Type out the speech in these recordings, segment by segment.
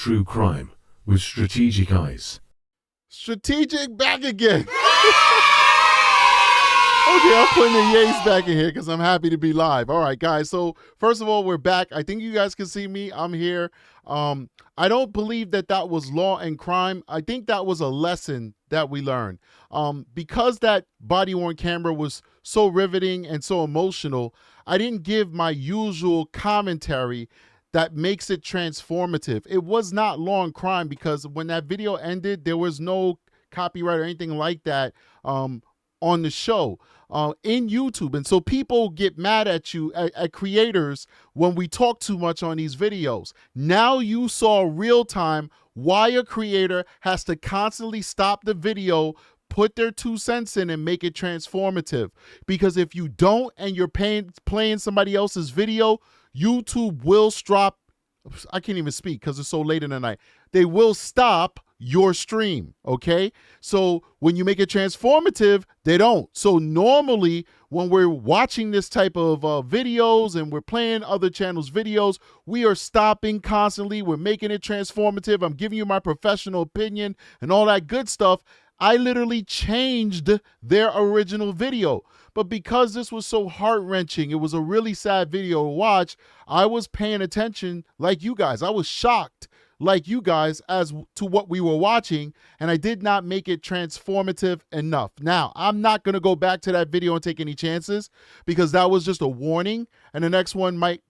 true crime with strategic eyes. Strategic back again. Okay, I'm putting the yays back in here because I'm happy to be live. All right, guys. So first of all, we're back. I think you guys can see me. I'm here. I don't believe that was law and crime. I think that was a lesson that we learned. Because that body-worn camera was so riveting and so emotional, I didn't give my usual commentary that makes it transformative. It was not law and crime because when that video ended, there was no copyright or anything like that on the show in YouTube. And so people get mad at you, at creators, when we talk too much on these videos. Now you saw real time why a creator has to constantly stop the video, put their 2 cents in and make it transformative. Because if you don't and you're playing somebody else's video, YouTube will stop. I can't even speak because it's so late in the night. They will stop your stream, okay? So when you make it transformative, they don't. So normally when we're watching this type of videos and we're playing other channels' videos, we are stopping constantly. We're making it transformative. I'm giving you my professional opinion and all that good stuff. I literally changed their original video. But because this was so heart-wrenching, it was a really sad video to watch, I was paying attention like you guys. I was shocked like you guys as to what we were watching, and I did not make it transformative enough. Now, I'm not going to go back to that video and take any chances because that was just a warning, and the next one might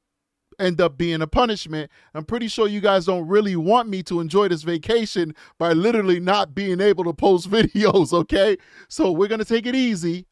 end up being a punishment. I'm pretty sure you guys don't really want me to enjoy this vacation by literally not being able to post videos, okay? So we're going to take it easy.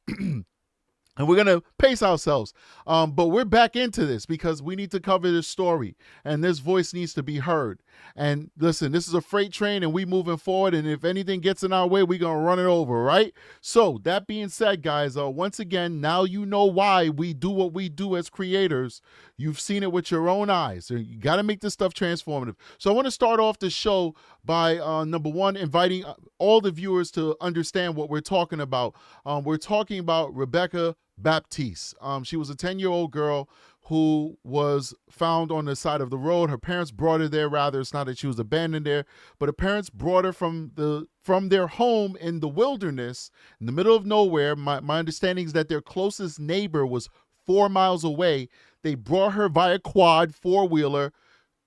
And we're going to pace ourselves. But we're back into this because we need to cover this story. And this voice needs to be heard. And listen, this is a freight train and we moving forward. And if anything gets in our way, we're going to run it over, right? So that being said, guys, once again, now you know why we do what we do as creators. You've seen it with your own eyes. You got to make this stuff transformative. So I want to start off the show by, number one, inviting all the viewers to understand what we're talking about. We're talking about Rebekah Baptiste. She was a 10-year-old girl who was found on the side of the road. Her parents brought her there. Rather, it's not that she was abandoned there, but her parents brought her from their home in the wilderness in the middle of nowhere. My understanding is that their closest neighbor was 4 miles away. They brought her via quad 4-wheeler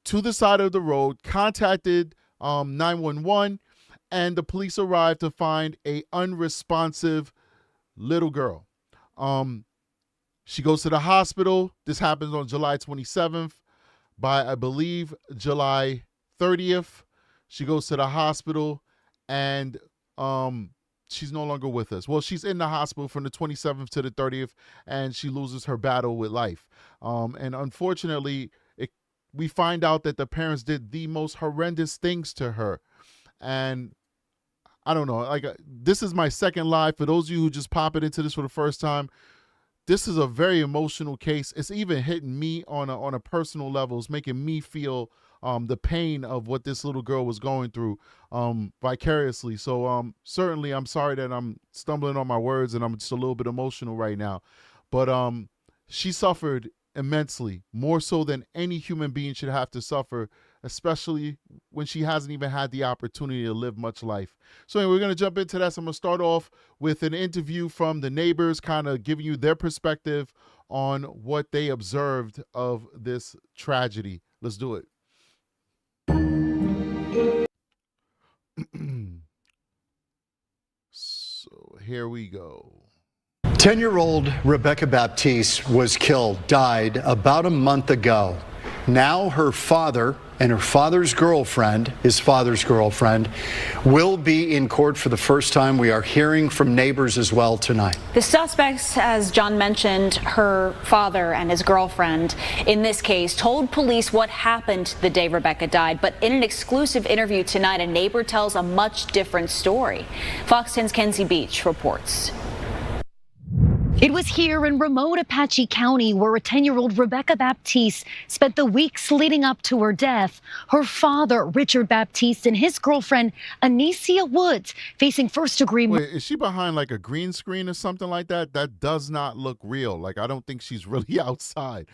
to the side of the road, contacted 911, and the police arrived to find a unresponsive little girl. She goes to the hospital. This happens on July 27th. By, I believe, July 30th, she goes to the hospital and she's no longer with us. Well, she's in the hospital from the 27th to the 30th and she loses her battle with life. And unfortunately, we find out that the parents did the most horrendous things to her. And I don't know, like this is my second live. For those of you who just popping into this for the first time, this is a very emotional case. It's even hitting me on a personal level. It's making me feel the pain of what this little girl was going through vicariously. So certainly I'm sorry that I'm stumbling on my words and I'm just a little bit emotional right now. But she suffered immensely, more so than any human being should have to suffer, especially when she hasn't even had the opportunity to live much life. So anyway, we're going to jump into that. So I'm going to start off with an interview from the neighbors, kind of giving you their perspective on what they observed of this tragedy. Let's do it. So here we go. 10-year-old Rebekah Baptiste was killed, died about a month ago. Now her father and her father's girlfriend, his father's girlfriend, will be in court for the first time. We are hearing from neighbors as well tonight. The suspects, as John mentioned, her father and his girlfriend, in this case, told police what happened the day Rebekah died. But in an exclusive interview tonight, a neighbor tells a much different story. Fox 10's Kenzie Beach reports. It was here in remote Apache County where a 10-year-old Rebekah Baptiste spent the weeks leading up to her death. Her father, Richard Baptiste, and his girlfriend, Anicia Woods, facing first-degree murder. Wait, is she behind like a green screen or something like that? That does not look real. Like, I don't think she's really outside.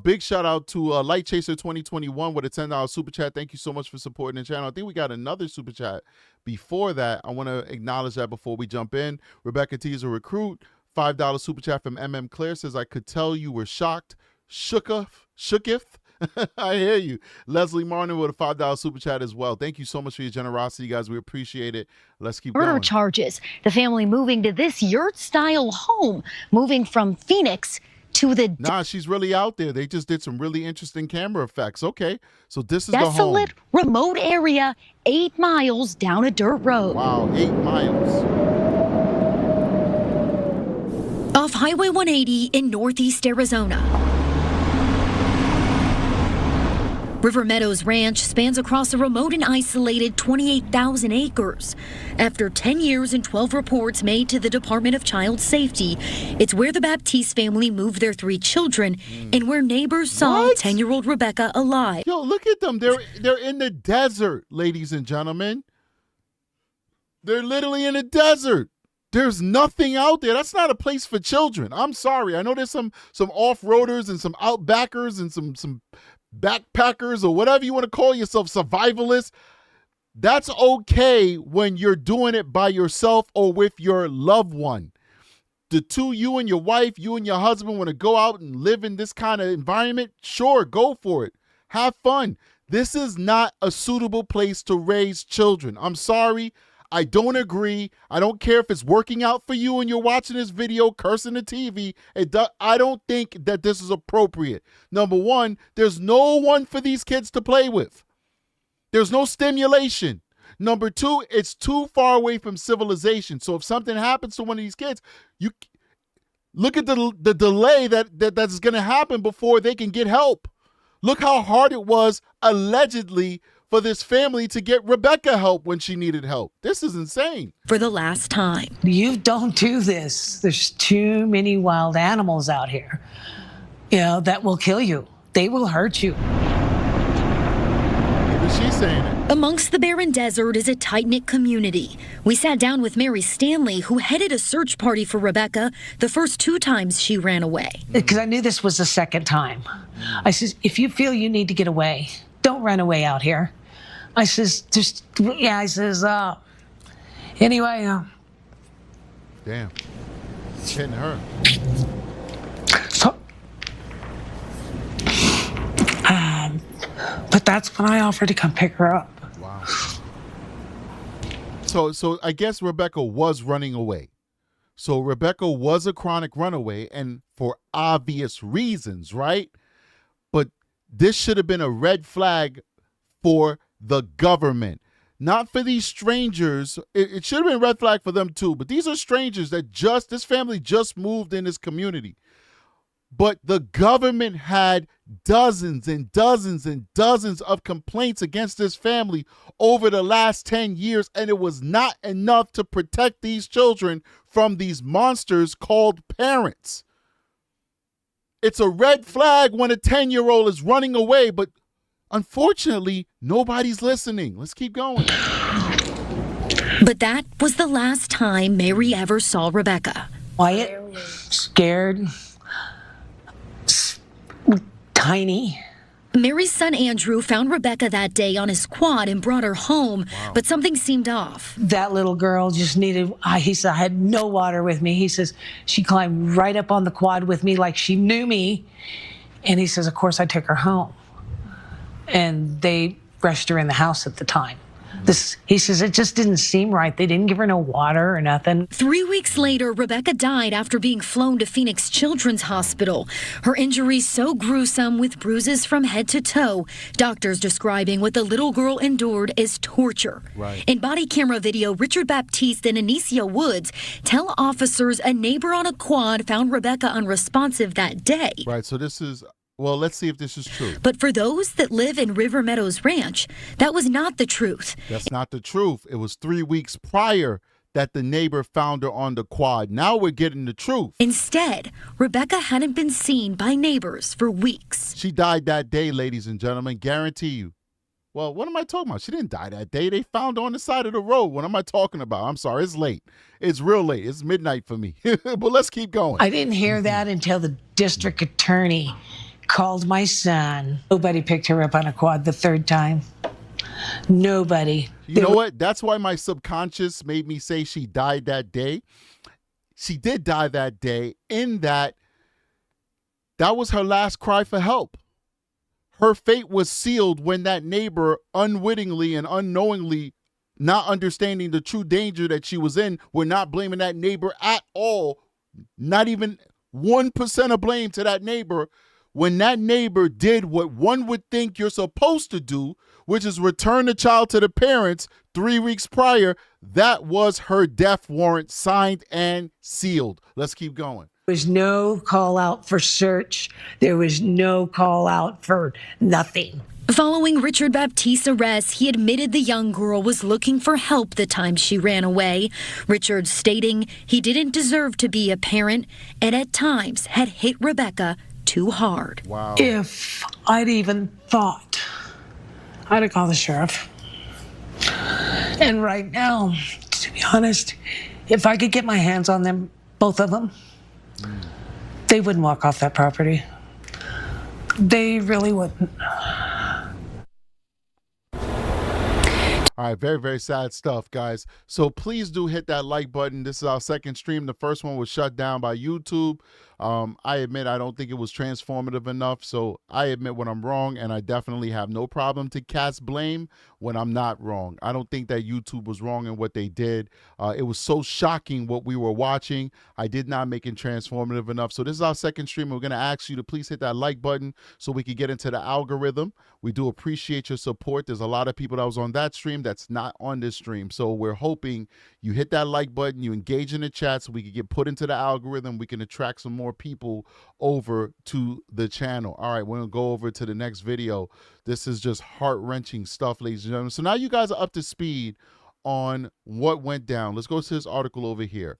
Big shout out to Light Chaser 2021 with a $10 super chat. Thank you so much for supporting the channel. I think we got another super chat before that. I want to acknowledge that before we jump in. Rebecca T is a recruit. $5 super chat from MM Claire says, I could tell you were shocked. Shooketh. I hear you. Leslie Martin with a $5 super chat as well. Thank you so much for your generosity, guys. We appreciate it. Let's keep going. Murder charges. The family moving to this yurt-style home, moving from Phoenix to the Nah, she's really out there. They just did some really interesting camera effects. Okay, so this is the home. desolate, remote area, 8 miles down a dirt road. Wow, 8 miles. Off Highway 180 in northeast Arizona. River Meadows Ranch spans across a remote and isolated 28,000 acres. After 10 years and 12 reports made to the Department of Child Safety, it's where the Baptiste family moved their 3 children and where neighbors saw 10-year-old Rebekah alive. Yo, look at them. They're in the desert, ladies and gentlemen. They're literally in the desert. There's nothing out there. That's not a place for children. I'm sorry. I know there's some off-roaders and some outbackers and some backpackers or whatever you want to call yourself, survivalists. That's okay when you're doing it by yourself or with your loved one. The two, you and your wife, you and your husband, want to go out and live in this kind of environment, sure, go for it. Have fun. This is not a suitable place to raise children. I'm sorry. I don't agree. I don't care if it's working out for you and you're watching this video, cursing the TV. I don't think that this is appropriate. Number one, there's no one for these kids to play with. There's no stimulation. Number two, it's too far away from civilization. So if something happens to one of these kids, you look at the delay that's going to happen before they can get help. Look how hard it was, allegedly, for this family to get Rebekah help when she needed help. This is insane. For the last time. You don't do this. There's too many wild animals out here, that will kill you. They will hurt you. Maybe she's saying it. Amongst the barren desert is a tight-knit community. We sat down with Mary Stanley, who headed a search party for Rebekah the first 2 times she ran away. Because I knew this was the second time. I says, if you feel you need to get away, don't run away out here. I says, anyway. Damn. It's hitting her. So, but that's when I offered to come pick her up. Wow. So I guess Rebekah was running away. So Rebekah was a chronic runaway, and for obvious reasons, right? But this should have been a red flag for the government, not for these strangers. It should have been a red flag for them too, but these are strangers that this family just moved in this community. But the government had dozens and dozens and dozens of complaints against this family over the last 10 years, and it was not enough to protect these children from these monsters called parents. It's a red flag when a 10-year-old is running away, but unfortunately, nobody's listening. Let's keep going. But that was the last time Mary ever saw Rebekah. Quiet, scared, tiny. Mary's son Andrew found Rebekah that day on his quad and brought her home, but something seemed off. That little girl just needed, he said, I had no water with me. He says, she climbed right up on the quad with me like she knew me. And he says, of course, I took her home. And they rushed her in the house at the time. He says, it just didn't seem right. They didn't give her no water or nothing. 3 weeks later, Rebekah died after being flown to Phoenix Children's Hospital. Her injuries so gruesome with bruises from head to toe. Doctors describing what the little girl endured as torture. Right. In body camera video, Richard Baptiste and Anicia Woods tell officers a neighbor on a quad found Rebekah unresponsive that day. Right, so this is... Well, let's see if this is true. But for those that live in River Meadows Ranch, that was not the truth. That's not the truth. It was 3 weeks prior that the neighbor found her on the quad. Now we're getting the truth. Instead, Rebekah hadn't been seen by neighbors for weeks. She died that day, ladies and gentlemen, guarantee you. Well, what am I talking about? She didn't die that day. They found her on the side of the road. What am I talking about? I'm sorry, it's late. It's real late. It's midnight for me. But let's keep going. I didn't hear that until the district attorney called my son. Nobody picked her up on a quad the third time. Nobody. You know what? That's why my subconscious made me say she died that day. She did die that day, in that was her last cry for help. Her fate was sealed when that neighbor unwittingly and unknowingly, not understanding the true danger that she was in, we're not blaming that neighbor at all, not even 1% of blame to that neighbor. When that neighbor did what one would think you're supposed to do, which is return the child to the parents 3 weeks prior, that was her death warrant, signed and sealed. Let's keep going. There was no call out for search. There was no call out for nothing. Following Richard Baptiste's arrest, he admitted the young girl was looking for help the time she ran away. Richard stating he didn't deserve to be a parent and at times had hit Rebekah too hard. Wow. If I'd even thought, I'd have called the sheriff. And right now, to be honest, if I could get my hands on them, both of them, they wouldn't walk off that property. They really wouldn't. All right, very, very sad stuff, guys. So please do hit that like button. This is our second stream. The first one was shut down by YouTube. I admit I don't think it was transformative enough, so I admit when I'm wrong, and I definitely have no problem to cast blame when I'm not wrong. I don't think that YouTube was wrong in what they did. It was so shocking what we were watching. I did not make it transformative enough. So this is our second stream. We're going to ask you to please hit that like button so we can get into the algorithm. We do appreciate your support. There's a lot of people that was on that stream that's not on this stream. So we're hoping you hit that like button, you engage in the chat so we can get put into the algorithm. We can attract some more people over to the channel. All right, we're going to go over to the next video. This is just heart-wrenching stuff, ladies and gentlemen. So now you guys are up to speed on what went down. Let's go to this article over here.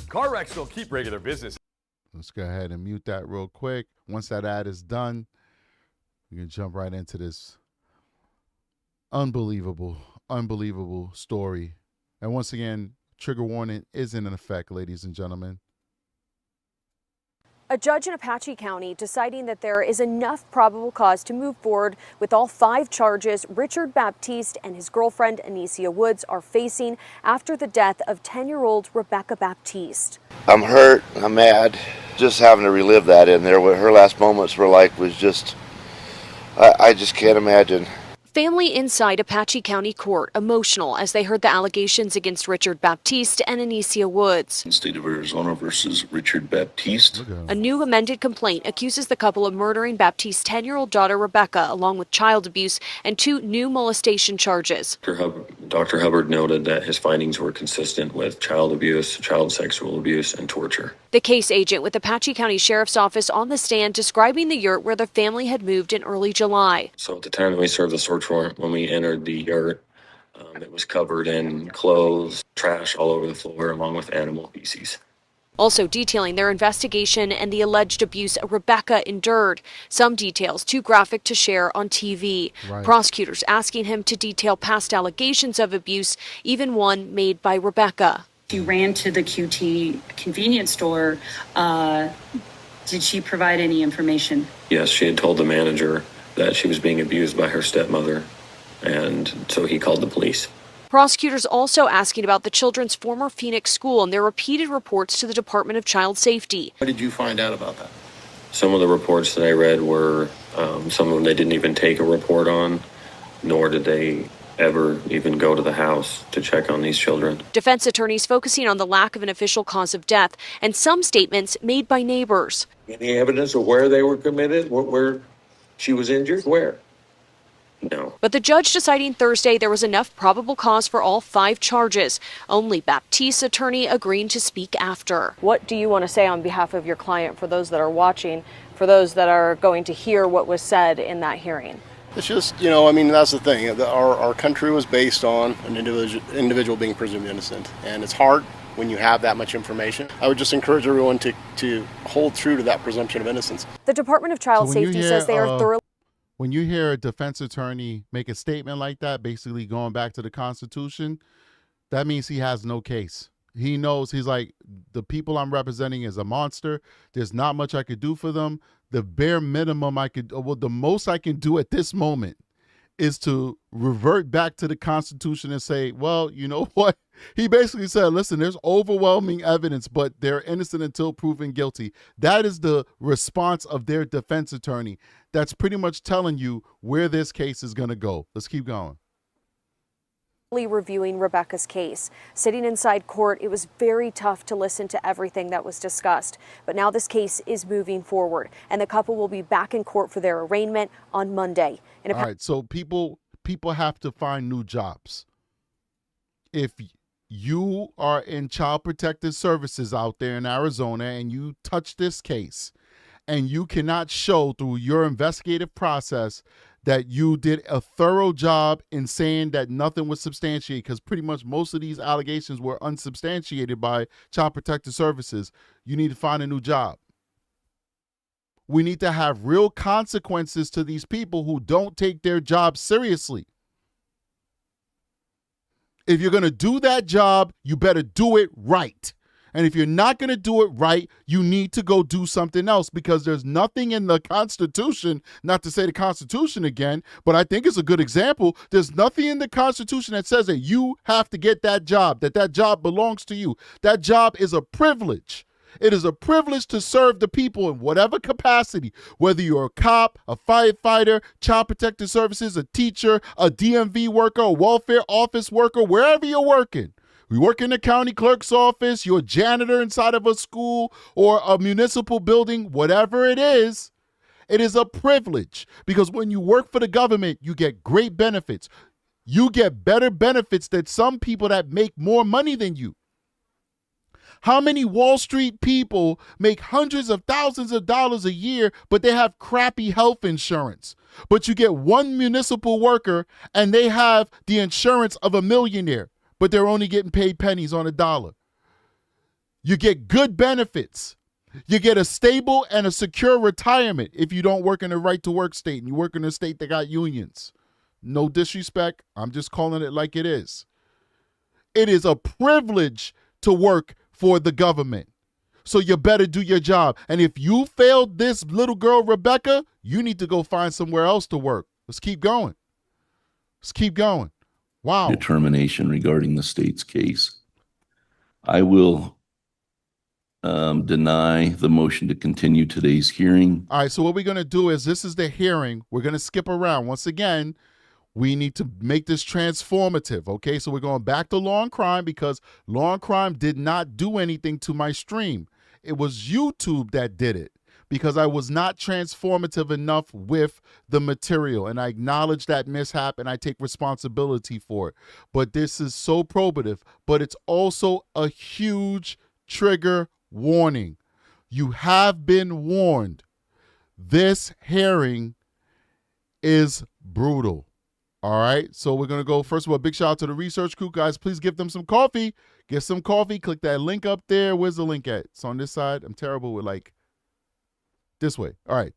Car wrecks don't keep regular business. Let's go ahead and mute that real quick. Once that ad is done, we can jump right into this unbelievable story. And once again, trigger warning is in effect, ladies and gentlemen. A judge in Apache County deciding that there is enough probable cause to move forward with all 5 charges Richard Baptiste and his girlfriend Anicia Woods are facing after the death of 10-year-old Rebekah Baptiste. I'm hurt, I'm mad, just having to relive that in there. What her last moments were like was just, I just can't imagine. Family inside Apache County Court emotional as they heard the allegations against Richard Baptiste and Anicia Woods. State of Arizona versus Richard Baptiste. A new amended complaint accuses the couple of murdering Baptiste's 10-year-old daughter Rebekah, along with child abuse and 2 new molestation charges. Dr. Hubbard noted that his findings were consistent with child abuse, child sexual abuse, and torture. The case agent with Apache County Sheriff's Office on the stand describing the yurt where the family had moved in early July. So at the time that we served the search warrant, when we entered the yurt, it was covered in clothes, trash all over the floor, along with animal feces. Also detailing their investigation and the alleged abuse Rebekah endured. Some details too graphic to share on TV. Right. Prosecutors asking him to detail past allegations of abuse, even one made by Rebekah. She ran to the QT convenience store. Did she provide any information? Yes, she had told the manager that she was being abused by her stepmother, and so he called the police. Prosecutors also asking about the children's former Phoenix school and their repeated reports to the Department of Child Safety. What did you find out about that? Some of the reports that I read were, some of them they didn't even take a report on, nor did they ever even go to the house to check on these children. Defense attorneys focusing on the lack of an official cause of death and some statements made by neighbors. Any evidence of where they were committed, where she was injured? Where? No. But the judge deciding Thursday there was enough probable cause for all 5 charges. Only Baptiste's attorney agreeing to speak after. What do you want to say on behalf of your client for those that are watching for those that are going to hear what was said in that hearing? It's just, you know, I mean, that's the thing. Our country was based on an individual being presumed innocent, and it's hard when you have that much information. I would just encourage everyone to hold true to that presumption of innocence. The Department of Child Safety says they are thoroughly... When you hear a defense attorney make a statement like that, basically going back to the Constitution, that means he has no case. He knows, he's like, the people I'm representing is a monster. There's not much I could do for them. The bare minimum the most I can do at this moment is to revert back to the Constitution and say, well, you know what? He basically said, listen, there's overwhelming evidence, but they're innocent until proven guilty. That is the response of their defense attorney. That's pretty much telling you where this case is going to go. Let's keep going. Reviewing Rebekah's case. Sitting inside court, it was very tough to listen to everything that was discussed. But now this case is moving forward, and the couple will be back in court for their arraignment on Monday. All right, so people have to find new jobs. If you are in Child Protective Services out there in Arizona and you touch this case and you cannot show through your investigative process that you did a thorough job in saying that nothing was substantiated, because pretty much most of these allegations were unsubstantiated by Child Protective Services, you need to find a new job. We need to have real consequences to these people who don't take their job seriously. If you're going to do that job, you better do it right. And if you're not going to do it right, you need to go do something else, because there's nothing in the Constitution, not to say the Constitution again, but I think it's a good example. There's nothing in the Constitution that says that you have to get that job, that job belongs to you. That job is a privilege. It is a privilege to serve the people in whatever capacity, whether you're a cop, a firefighter, Child Protective Services, a teacher, a DMV worker, a welfare office worker, wherever you're working. You work in the county clerk's office, you're a janitor inside of a school or a municipal building, whatever it is a privilege, because when you work for the government, you get great benefits. You get better benefits than some people that make more money than you. How many Wall Street people make hundreds of thousands of dollars a year, but they have crappy health insurance? But you get one municipal worker and they have the insurance of a millionaire, but they're only getting paid pennies on a dollar. You get good benefits. You get a stable and a secure retirement if you don't work in a right-to-work state and you work in a state that got unions. No disrespect. I'm just calling it like it is. It is a privilege to work for the government. So you better do your job. And if you failed this little girl, Rebekah, you need to go find somewhere else to work. Let's keep going. Let's keep going. Wow. Determination regarding the state's case. I will deny the motion to continue today's hearing. All right, so what we're going to do is, this is the hearing. We're going to skip around. Once again, we need to make this transformative, okay? So we're going back to Law and Crime, because Law and Crime did not do anything to my stream. It was YouTube that did it, because I was not transformative enough with the material, and I acknowledge that mishap and I take responsibility for it. But this is so probative, but it's also a huge trigger warning. You have been warned. This hearing is brutal. All right, so we're going to go, first of all, big shout out to the research crew. Guys, please give them some coffee. Get some coffee. Click that link up there. Where's the link at? It's on this side. I'm terrible with this way. All right,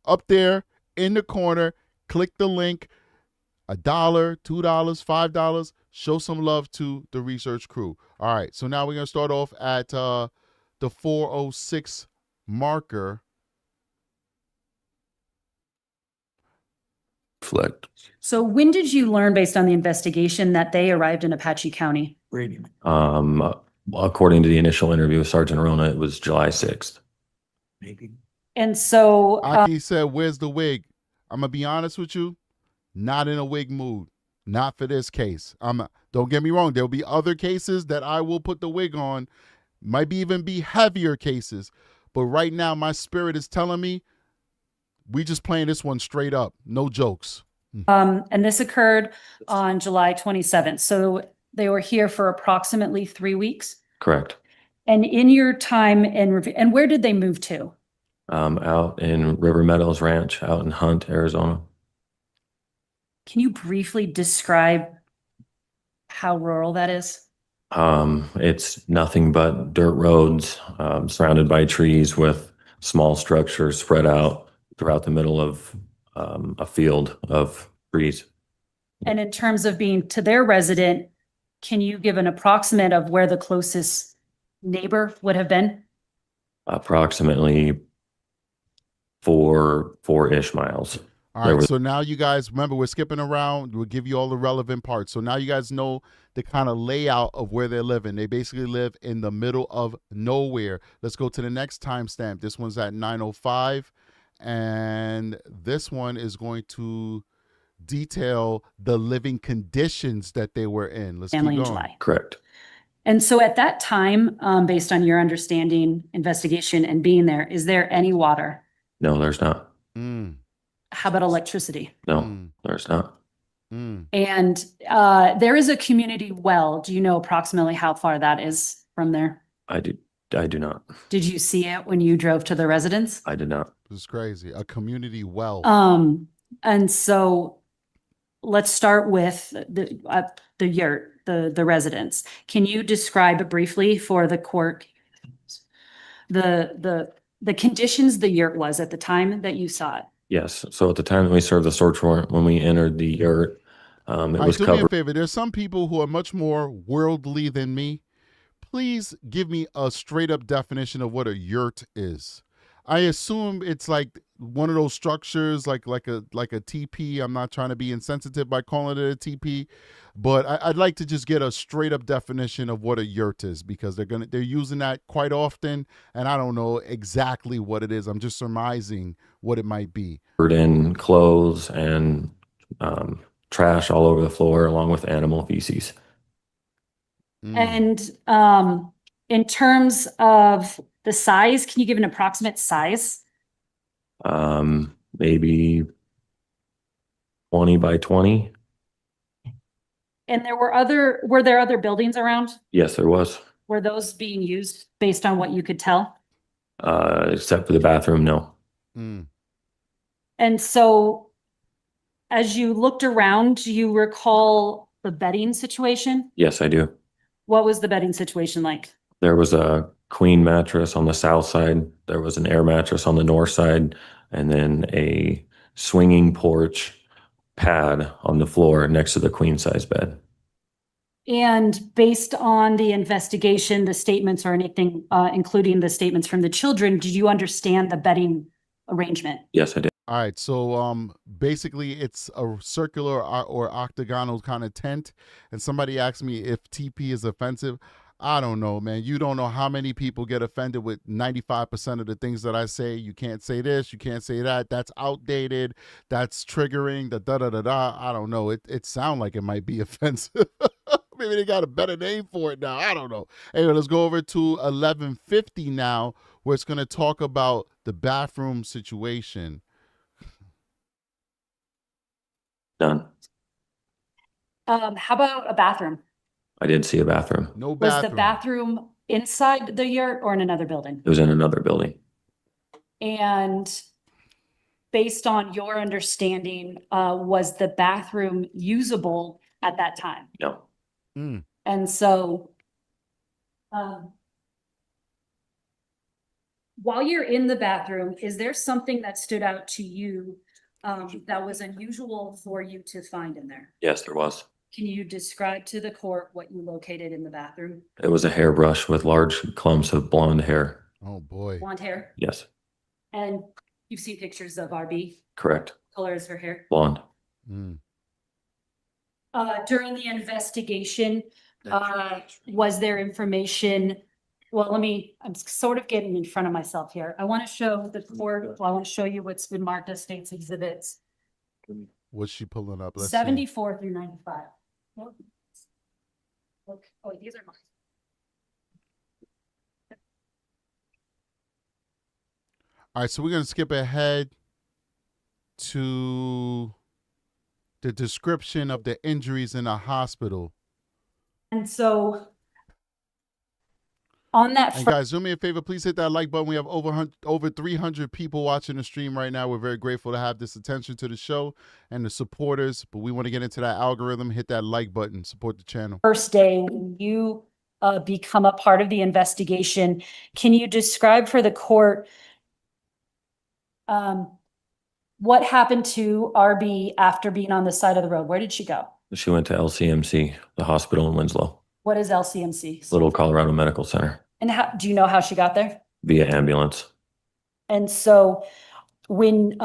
up there in the corner, click the link. $1, $2, $5. Show some love to the research crew. All right, so now we're going to start off at the 4:06 marker. Reflect. So when did you learn, based on the investigation, that they arrived in Apache County? According to the initial interview with Sergeant Rona, it was July 6th. Maybe. And so Aki said, where's the wig? I'm going to be honest with you, not in a wig mood. Not for this case. Don't get me wrong. There'll be other cases that I will put the wig on. Might even be heavier cases. But right now, my spirit is telling me we just playing this one straight up. No jokes. And this occurred on July 27th. So they were here for approximately 3 weeks. Correct. And in your time and where did they move to? Out in River Meadows Ranch, out in Hunt, Arizona. Can you briefly describe how rural that is? It's nothing but dirt roads, surrounded by trees with small structures spread out throughout the middle of a field of trees. And in terms of being to their resident, can you give an approximate of where the closest neighbor would have been? Approximately four-ish miles. All right, so now you guys, remember, we're skipping around. We'll give you all the relevant parts. So now you guys know the kind of layout of where they're living. They basically live in the middle of nowhere. Let's go to the next timestamp. This one's at 9:05, and this one is going to detail the living conditions that they were in. Let's Family keep in going. July. Correct. And so at that time, based on your understanding, investigation, and being there, is there any water? No, there's not. How about electricity? No, there's not. And there is a community well. Do you know approximately how far that is from there? I do not. Did you see it when you drove to the residence? I did not. This is crazy. A community well. And so let's start with the yurt, the residence. Can you describe briefly for the court the conditions the yurt was at the time that you saw it? Yes. So at the time that we served the search warrant, when we entered the yurt, it was do me a covered. favor. There's some people who are much more worldly than me. Please give me a straight up definition of what a yurt is. I assume it's like one of those structures, like a teepee. I'm not trying to be insensitive by calling it a teepee, but I'd like to just get a straight up definition of what a yurt is, because they're using that quite often, and I don't know exactly what it is. I'm just surmising what it might be. Covered in clothes and trash all over the floor, along with animal feces. And in terms of the size, can you give an approximate size? Maybe 20 by 20. And were there other buildings around? Yes, there was. Were those being used based on what you could tell? Except for the bathroom, no. And so as you looked around, do you recall the bedding situation? Yes, I do. What was the bedding situation like? There was a queen mattress on the south side. There was an air mattress on the north side, and then a swinging porch pad on the floor next to the queen size bed. And based on the investigation, the statements or anything, including the statements from the children, did you understand the bedding arrangement? Yes, I did. All right, so basically it's a circular or octagonal kind of tent, and somebody asked me if TP is offensive. I don't know, man. You don't know how many people get offended with 95% of the things that I say. You can't say this, you can't say that. That's outdated. That's triggering. Da. I don't know. It sounds like it might be offensive. Maybe they got a better name for it now. I don't know. Anyway, let's go over to 1150 now, where it's going to talk about the bathroom situation. Done. How about a bathroom? I did see a bathroom. No bathroom. Was the bathroom inside the yurt or in another building? It was in another building. And based on your understanding, was the bathroom usable at that time? No. And so while you're in the bathroom, is there something that stood out to you that was unusual for you to find in there? Yes, there was. Can you describe to the court what you located in the bathroom? It was a hairbrush with large clumps of blonde hair. Oh boy. Blonde hair? Yes. And you've seen pictures of RB? Correct. Color is her hair? Blonde. During the investigation, was there information? Well, I'm sort of getting in front of myself here. I want to show the court, I want to show you what's been marked as state's exhibits. What's she pulling up? Let's 74 through 95. Look, oh, these are mine. All right, so we're going to skip ahead to the description of the injuries in the hospital. And so On that And guys, do me a favor, please hit that like button. We have over 300 people watching the stream right now. We're very grateful to have this attention to the show and the supporters, but we want to get into that algorithm. Hit that like button, support the channel. first day when you become a part of the investigation, can you describe for the court what happened to RB after being on the side of the road? Where did she go? She went to LCMC, the hospital in Winslow, What is LCMC? Little Colorado Medical Center, And how, do you know how she got there? via ambulance. And so when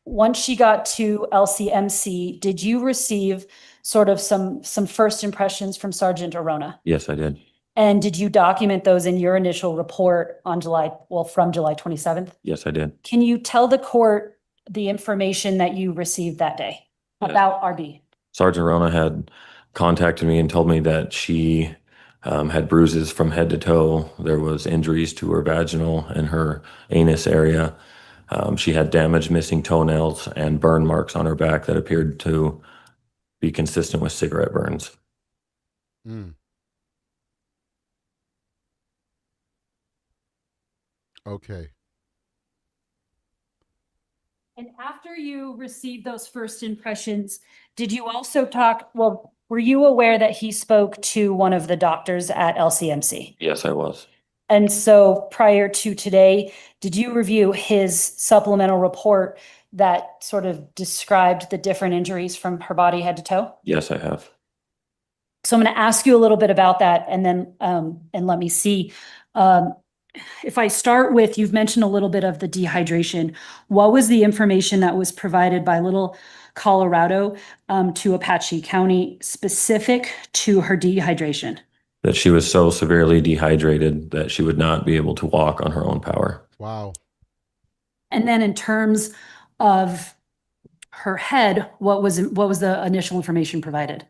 once she got to LCMC, did you receive sort of some first impressions from Sergeant Arona? Yes, I did. And did you document those in your initial report on from July 27th? Yes, I did. Can you tell the court the information that you received that day about RB? Sergeant Rona had contacted me and told me that she had bruises from head to toe. There was injuries to her vaginal and her anus area. She had damaged missing toenails and burn marks on her back that appeared to be consistent with cigarette burns. Mm. Okay. And after you received those first impressions, did you also were you aware that he spoke to one of the doctors at LCMC? Yes, I was. And so prior to today, did you review his supplemental report that sort of described the different injuries from her body head to toe? Yes, I have. So I'm going to ask you a little bit about that, and then and let me see. If I start with, you've mentioned a little bit of the dehydration. What was the information that was provided by Little Colorado to Apache County specific to her dehydration? That she was so severely dehydrated that she would not be able to walk on her own power. Wow. And then in terms of her head, what was the initial information provided?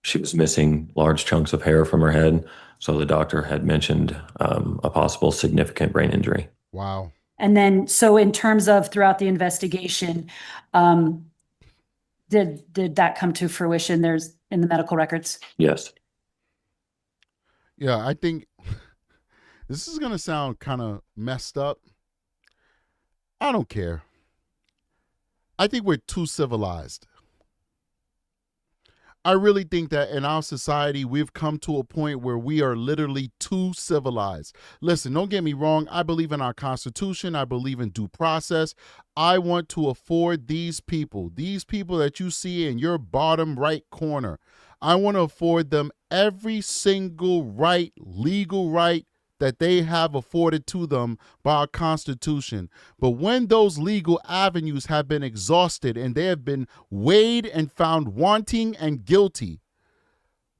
She was missing large chunks of hair from her head. So the doctor had mentioned a possible significant brain injury. Wow. And then, so in terms of throughout the investigation, did that come to fruition? There's in the medical records? Yes. Yeah, I think this is going to sound kind of messed up. I don't care. I think we're too civilized. I really think that in our society, we've come to a point where we are literally too civilized. Listen, don't get me wrong. I believe in our Constitution. I believe in due process. I want to afford these people that you see in your bottom right corner, I want to afford them every single right, legal right that they have afforded to them by our Constitution. But when those legal avenues have been exhausted and they have been weighed and found wanting and guilty,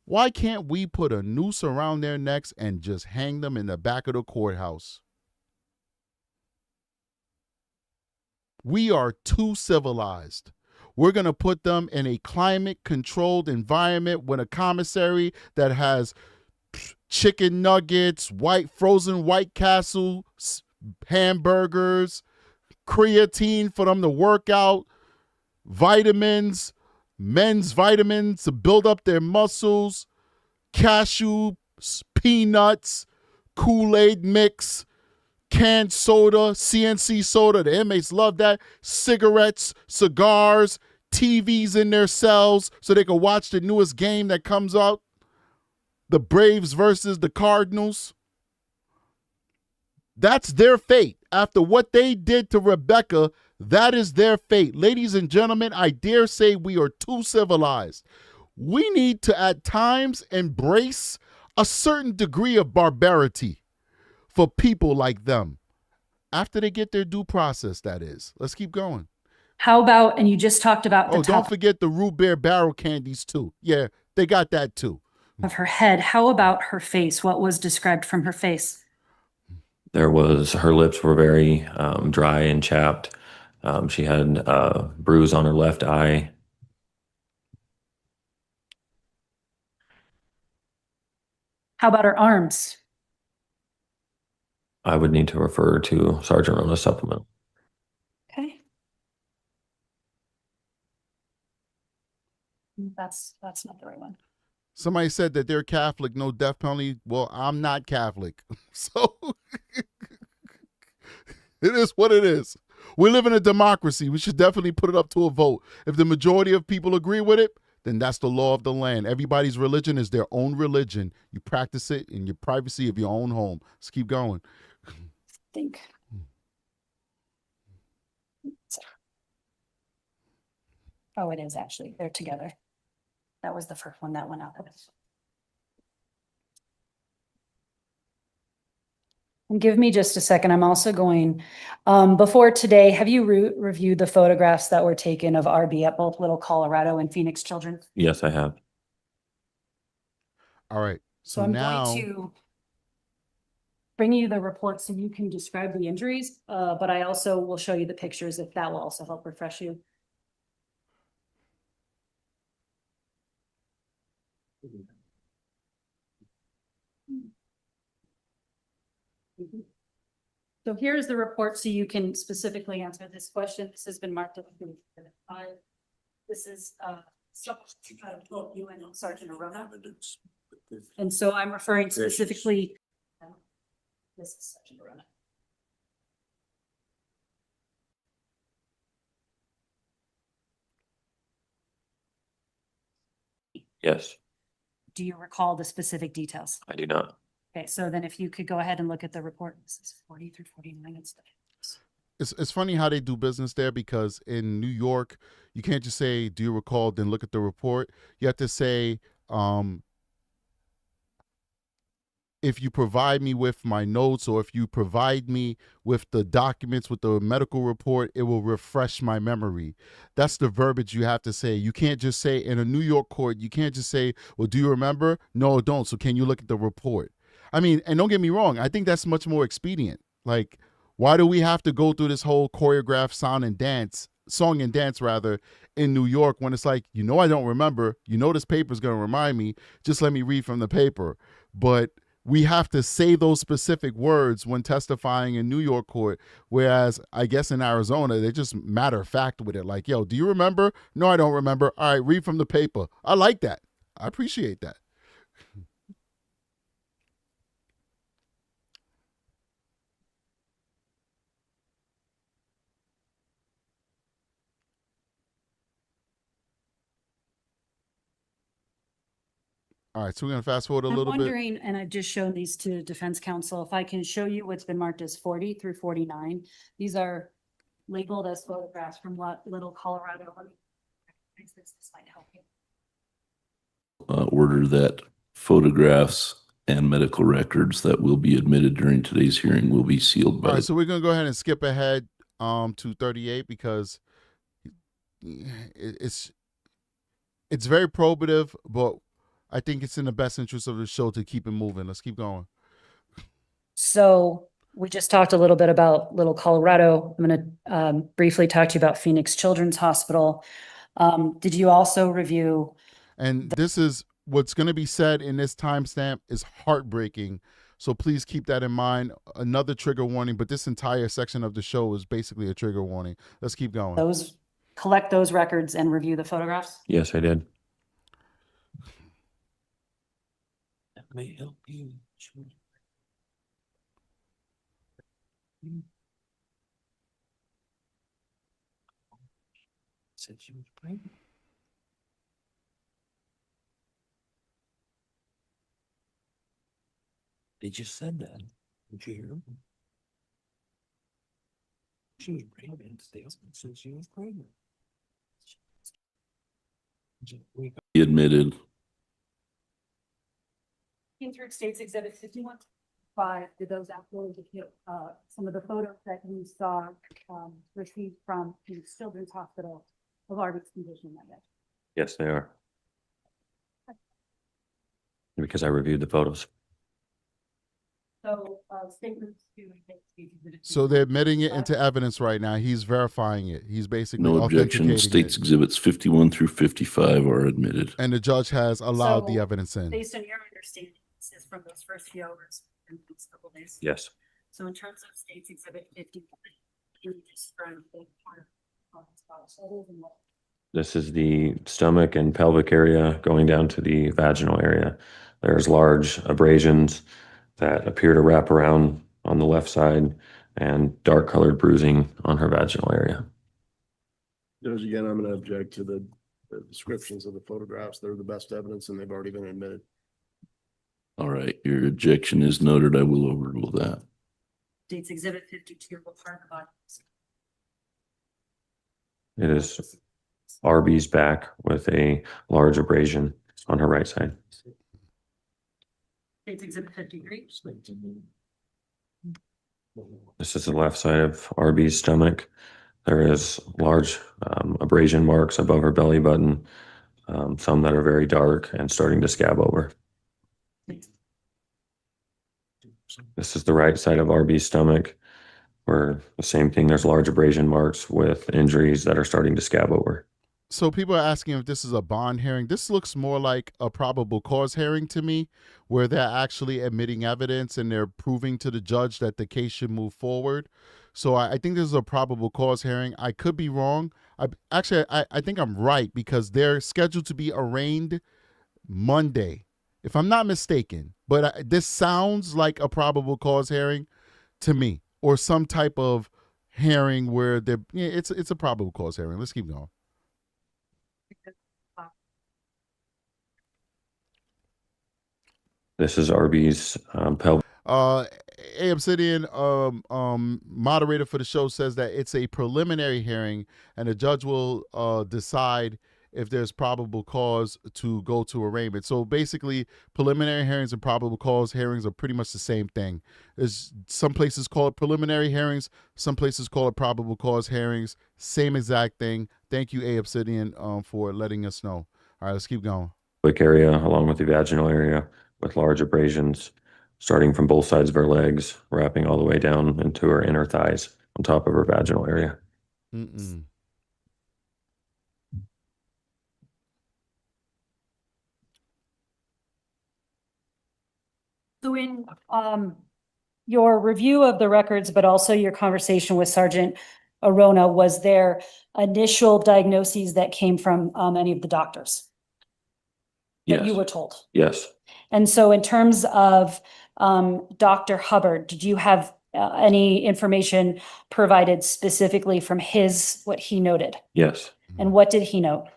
why can't we put a noose around their necks and just hang them in the back of the courthouse? We are too civilized. We're going to put them in a climate-controlled environment with a commissary that has chicken nuggets, frozen White Castle hamburgers, creatine for them to work out, vitamins, men's vitamins to build up their muscles, cashew, peanuts, Kool-Aid mix, canned soda, CNC soda. The inmates love that. Cigarettes, cigars, TVs in their cells so they can watch the newest game that comes out. The Braves versus the Cardinals. That's their fate. After what they did to Rebekah, that is their fate. Ladies and gentlemen, I dare say we are too civilized. We need to at times embrace a certain degree of barbarity for people like them. After they get their due process, that is. Let's keep going. How about, and you just talked about the don't forget the root beer barrel candies too. Yeah, they got that too. Of her head. How about her face? What was described from her face? Her lips were very dry and chapped. She had a bruise on her left eye. How about her arms? I would need to refer to Sergeant Rona's supplement. Okay. That's not the right one. Somebody said that they're Catholic, no death penalty. Well, I'm not Catholic. So it is what it is. We live in a democracy. We should definitely put it up to a vote. If the majority of people agree with it, then that's the law of the land. Everybody's religion is their own religion. You practice it in your privacy of your own home. Let's keep going. Think. Oh, it is actually. They're together. That was the first one that went out. And give me just a second. I'm also going, before today, have you reviewed the photographs that were taken of RB at both Little Colorado and Phoenix Children? Yes, I have. All right. So I'm going to bring you the report so you can describe the injuries, but I also will show you the pictures if that will also help refresh you. So here's the report so you can specifically answer this question. This has been marked up. This is UN Sergeant Arona. And so I'm referring specifically. This is Sergeant Arona. Yes, Do you recall the specific details? I do not. Okay, so then if you could go ahead and look at the report, this is 40 through 49 and stuff. It's funny how they do business there, because in New York, you can't just say, do you recall, then look at the report. You have to say, if you provide me with my notes, or if you provide me with the documents, with the medical report, it will refresh my memory. That's the verbiage you have to say. You can't just say, in a New York court, you can't just say, well, do you remember? No, don't. So can you look at the report? I mean, and don't get me wrong, I think that's much more expedient. Like, why do we have to go through this whole choreographed song and dance in New York, when it's like, I don't remember, this paper is going to remind me, just let me read from the paper. But we have to say those specific words when testifying in New York court, whereas I guess in Arizona, they just matter of fact with it. Like, yo, do you remember? No, I don't remember. All right, read from the paper. I like that. I appreciate that. All right, so we're going to fast forward a little bit. I'm wondering, and I've just shown these to defense counsel, if I can show you what's been marked as 40 through 49. These are labeled as photographs from Little Colorado. This might help you. Order that photographs and medical records that will be admitted during today's hearing will be sealed by. All right, so we're going to go ahead and skip ahead to 38, because it's very probative, but I think it's in the best interest of the show to keep it moving. Let's keep going. So we just talked a little bit about Little Colorado. I'm going to briefly talk to you about Phoenix Children's Hospital. Did you also review? And this is what's going to be said in this timestamp is heartbreaking. So please keep that in mind. Another trigger warning, but this entire section of the show is basically a trigger warning. Let's keep going. Collect those records and review the photographs? Yes, I did. That may help you. Said she was pregnant. They just said that. Did you hear them? She was pregnant. They said she was pregnant. He admitted. Through States Exhibit 51-5, did those absolutely depict some of the photos that you saw received from the Children's Hospital of RB's condition that day? Yes, they are. Because I reviewed the photos. So statements to So they're admitting it into evidence right now. He's verifying it. He's basically No objection. States Exhibits 51 through 55 are admitted. And the judge has allowed the evidence in. Based on your understanding, this is from those first few hours in these couple days. Yes. So in terms of States Exhibit 51, can you describe the part of the This is the stomach and pelvic area going down to the vaginal area. There's large abrasions that appear to wrap around on the left side and dark colored bruising on her vaginal area. Judge, again, I'm going to object to the descriptions of the photographs. They're the best evidence and they've already been admitted. All right, your objection is noted. I will overrule that. States Exhibit 52, what part of the body? It is RB's back with a large abrasion on her right side. States Exhibit 53. This is the left side of RB's stomach. There is large abrasion marks above her belly button, some that are very dark and starting to scab over. This is the right side of RB's stomach, where the same thing, there's large abrasion marks with injuries that are starting to scab over. So people are asking if this is a bond hearing. This looks more like a probable cause hearing to me, where they're actually admitting evidence and they're proving to the judge that the case should move forward. So I think this is a probable cause hearing. I could be wrong. I think I'm right, because they're scheduled to be arraigned Monday, if I'm not mistaken. But this sounds like a probable cause hearing to me, or some type of hearing where it's a probable cause hearing. Let's keep going. This is RB's pelvic. A Obsidian, moderator for the show, says that it's a preliminary hearing and the judge will decide if there's probable cause to go to arraignment. So basically, preliminary hearings and probable cause hearings are pretty much the same thing. There's some places call it preliminary hearings, some places call it probable cause hearings. Same exact thing. Thank you, A Obsidian, for letting us know. All right, let's keep going. Area along with the vaginal area with large abrasions starting from both sides of her legs, wrapping all the way down into her inner thighs on top of her vaginal area. So in your review of the records, but also your conversation with Sergeant Arona, was there initial diagnoses that came from any of the doctors that you were told? Yes. And so in terms of Dr. Hubbard, did you have any information provided specifically from what he noted? Yes. And what did he note?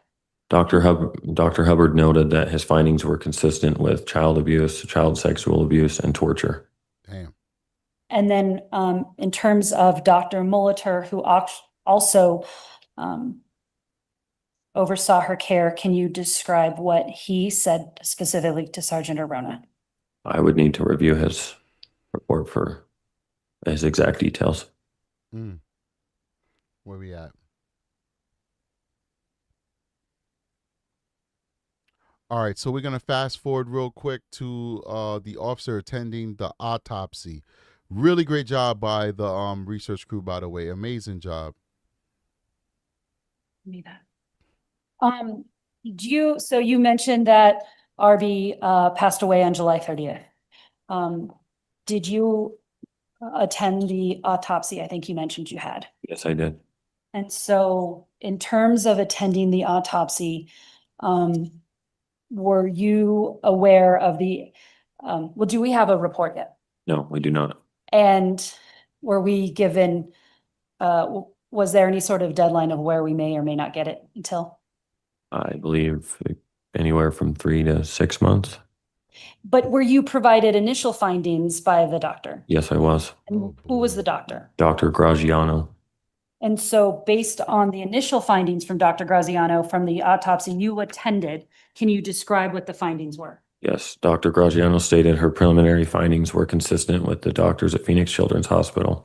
Dr. Hubbard noted that his findings were consistent with child abuse, child sexual abuse, and torture. Damn. And then in terms of Dr. Molitor, who also oversaw her care, can you describe what he said specifically to Sergeant Arona? I would need to review his report for his exact details. Where we at? All right, so we're going to fast forward real quick to the officer attending the autopsy. Really great job by the research crew, by the way. Amazing job. Me that. So you mentioned that RB passed away on July 30th. Did you attend the autopsy? I think you mentioned you had. Yes, I did. And so in terms of attending the autopsy, were you aware of do we have a report yet? No, we do not. And were we given, was there any sort of deadline of where we may or may not get it until? I believe anywhere from 3 to 6 months. But were you provided initial findings by the doctor? Yes, I was. And who was the doctor? Dr. Graziano. And so based on the initial findings from Dr. Graziano from the autopsy you attended, can you describe what the findings were? Yes, Dr. Graziano stated her preliminary findings were consistent with the doctors at Phoenix Children's Hospital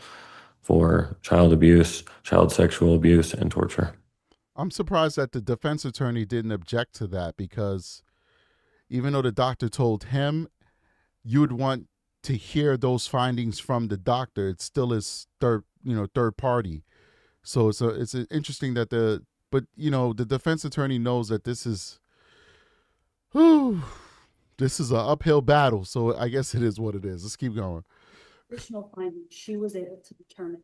for child abuse, child sexual abuse, and torture. I'm surprised that the defense attorney didn't object to that, because even though the doctor told him, you would want to hear those findings from the doctor. It still is third party. So it's interesting that the defense attorney knows that this is an uphill battle. So I guess it is what it is. Let's keep going. Additional findings she was able to determine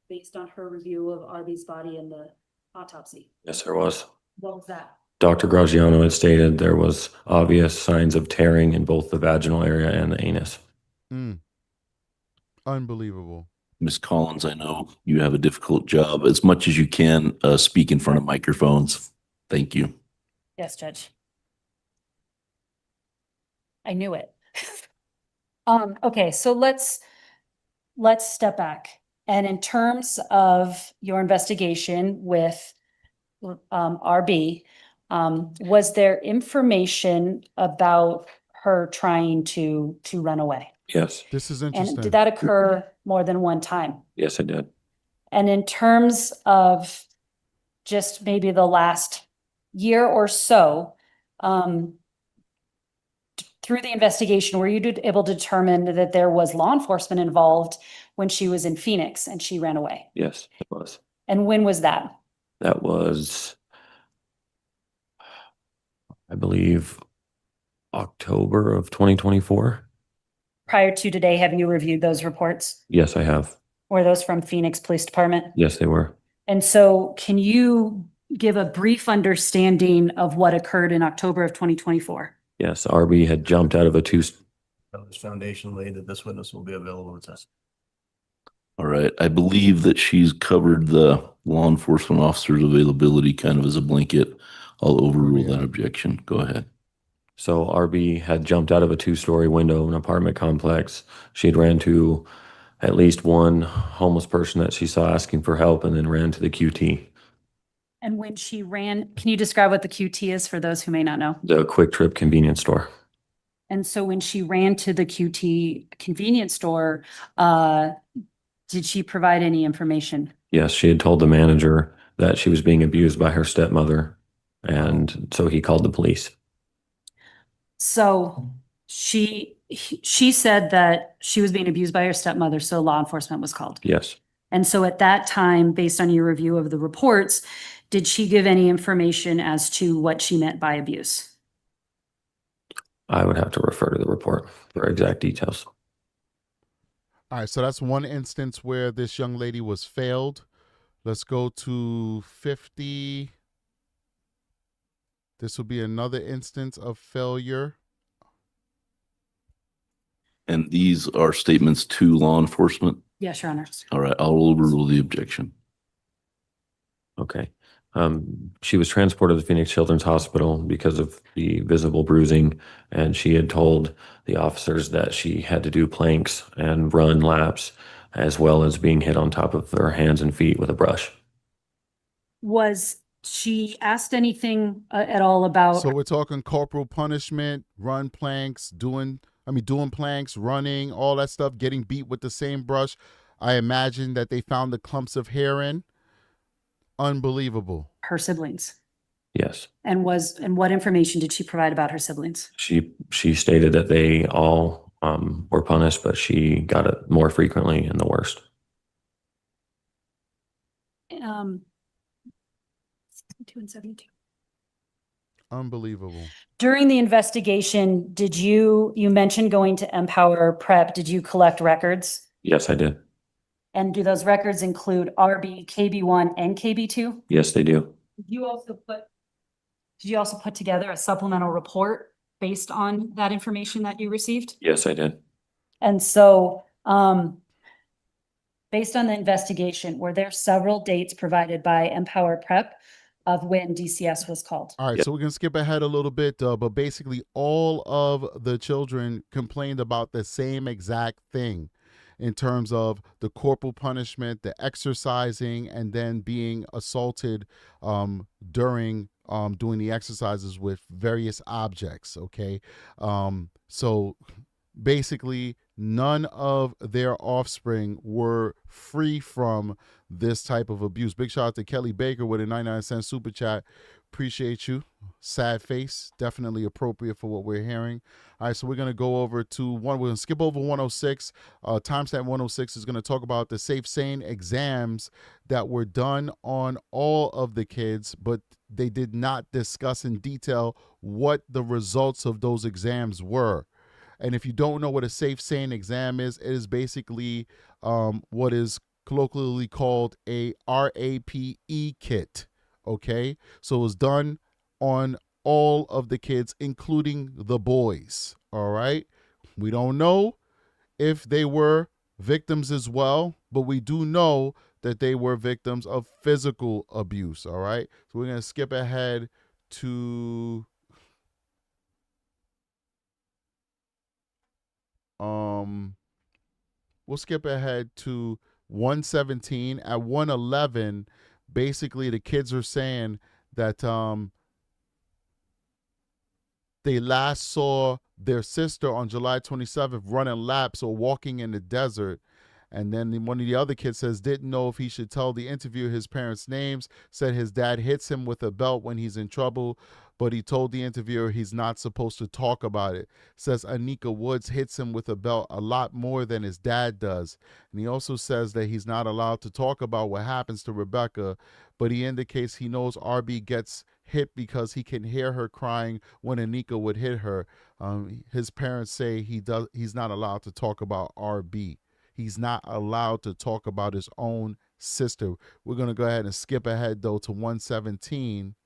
based on her review of RB's body in the autopsy. Yes, there was. What was that? Dr. Graziano had stated there was obvious signs of tearing in both the vaginal area and the anus. Unbelievable. Ms. Collins, I know you have a difficult job. As much as you can, speak in front of microphones. Thank you. Yes, Judge. I knew it. Okay, so let's step back. And in terms of your investigation with RB, was there information about her trying to run away? Yes. This is interesting. And did that occur more than one time? Yes, I did. And in terms of just maybe the last year or so, through the investigation, were you able to determine that there was law enforcement involved when she was in Phoenix and she ran away? Yes, it was. And when was that? That was, I believe, October of 2024. Prior to today, have you reviewed those reports? Yes, I have. Were those from Phoenix Police Department? Yes, they were. And so can you give a brief understanding of what occurred in October of 2024? Yes, RB had jumped out of a two. This foundation laid that this witness will be available to testify. All right. I believe that she's covered the law enforcement officer's availability kind of as a blanket. I'll overrule that objection. Go ahead. So RB had jumped out of a 2-story window in an apartment complex. She had ran to at least one homeless person that she saw asking for help and then ran to the QT. And when she ran, can you describe what the QT is for those who may not know? The Quick Trip convenience store. And so when she ran to the QT convenience store, did she provide any information? Yes, she had told the manager that she was being abused by her stepmother, and so he called the police. So she said that she was being abused by her stepmother, so law enforcement was called. Yes. And so at that time, based on your review of the reports, did she give any information as to what she meant by abuse? I would have to refer to the report for exact details. All right, so that's one instance where this young lady was failed. Let's go to 50. This will be another instance of failure. And these are statements to law enforcement? Yes, Your Honor. All right. I'll overrule the objection. Okay. She was transported to Phoenix Children's Hospital because of the visible bruising, and she had told the officers that she had to do planks and run laps, as well as being hit on top of her hands and feet with a brush. Was she asked anything at all about? So we're talking corporal punishment, run planks, doing planks, running, all that stuff, getting beat with the same brush. I imagine that they found the clumps of hair in. Unbelievable. Her siblings. Yes. And what information did she provide about her siblings? She stated that they all were punished, but she got it more frequently and the worst. 62 and 72. Unbelievable. During the investigation, did you mentioned going to Empower Prep, did you collect records? Yes, I did. And do those records include RB, KB1, and KB2? Yes, they do. Did you also put together a supplemental report based on that information that you received? Yes, I did. And so, based on the investigation, were there several dates provided by Empower Prep of when DCS was called? All right, so we're going to skip ahead a little bit, but basically all of the children complained about the same exact thing in terms of the corporal punishment, the exercising, and then being assaulted during doing the exercises with various objects, okay? So basically, none of their offspring were free from this type of abuse. Big shout out to Kelly Baker with a 99-cent super chat. Appreciate you. Sad face. Definitely appropriate for what we're hearing. All right, so we're going to go over to we're going to skip over 106. Timestamp 106 is going to talk about the Safe Sane exams that were done on all of the kids, but they did not discuss in detail what the results of those exams were. And if you don't know what a Safe Sane exam is, it is basically what is colloquially called a RAPE kit. okay? So it was done on all of the kids, including the boys, all right? We don't know if they were victims as well, but we do know that they were victims of physical abuse, all right? So we're going to skip ahead to we'll skip ahead to 117. At 111, basically the kids are saying that they last saw their sister on July 27th running laps or walking in the desert. And then one of the other kids says, didn't know if he should tell the interviewer his parents' names, said his dad hits him with a belt when he's in trouble, but he told the interviewer he's not supposed to talk about it. Says Anicia Woods hits him with a belt a lot more than his dad does. And he also says that he's not allowed to talk about what happens to Rebekah, but he indicates he knows RB gets hit because he can hear her crying when Anicia would hit her. His parents say he's not allowed to talk about RB. He's not allowed to talk about his own sister. We're going to go ahead and skip ahead, though, to 117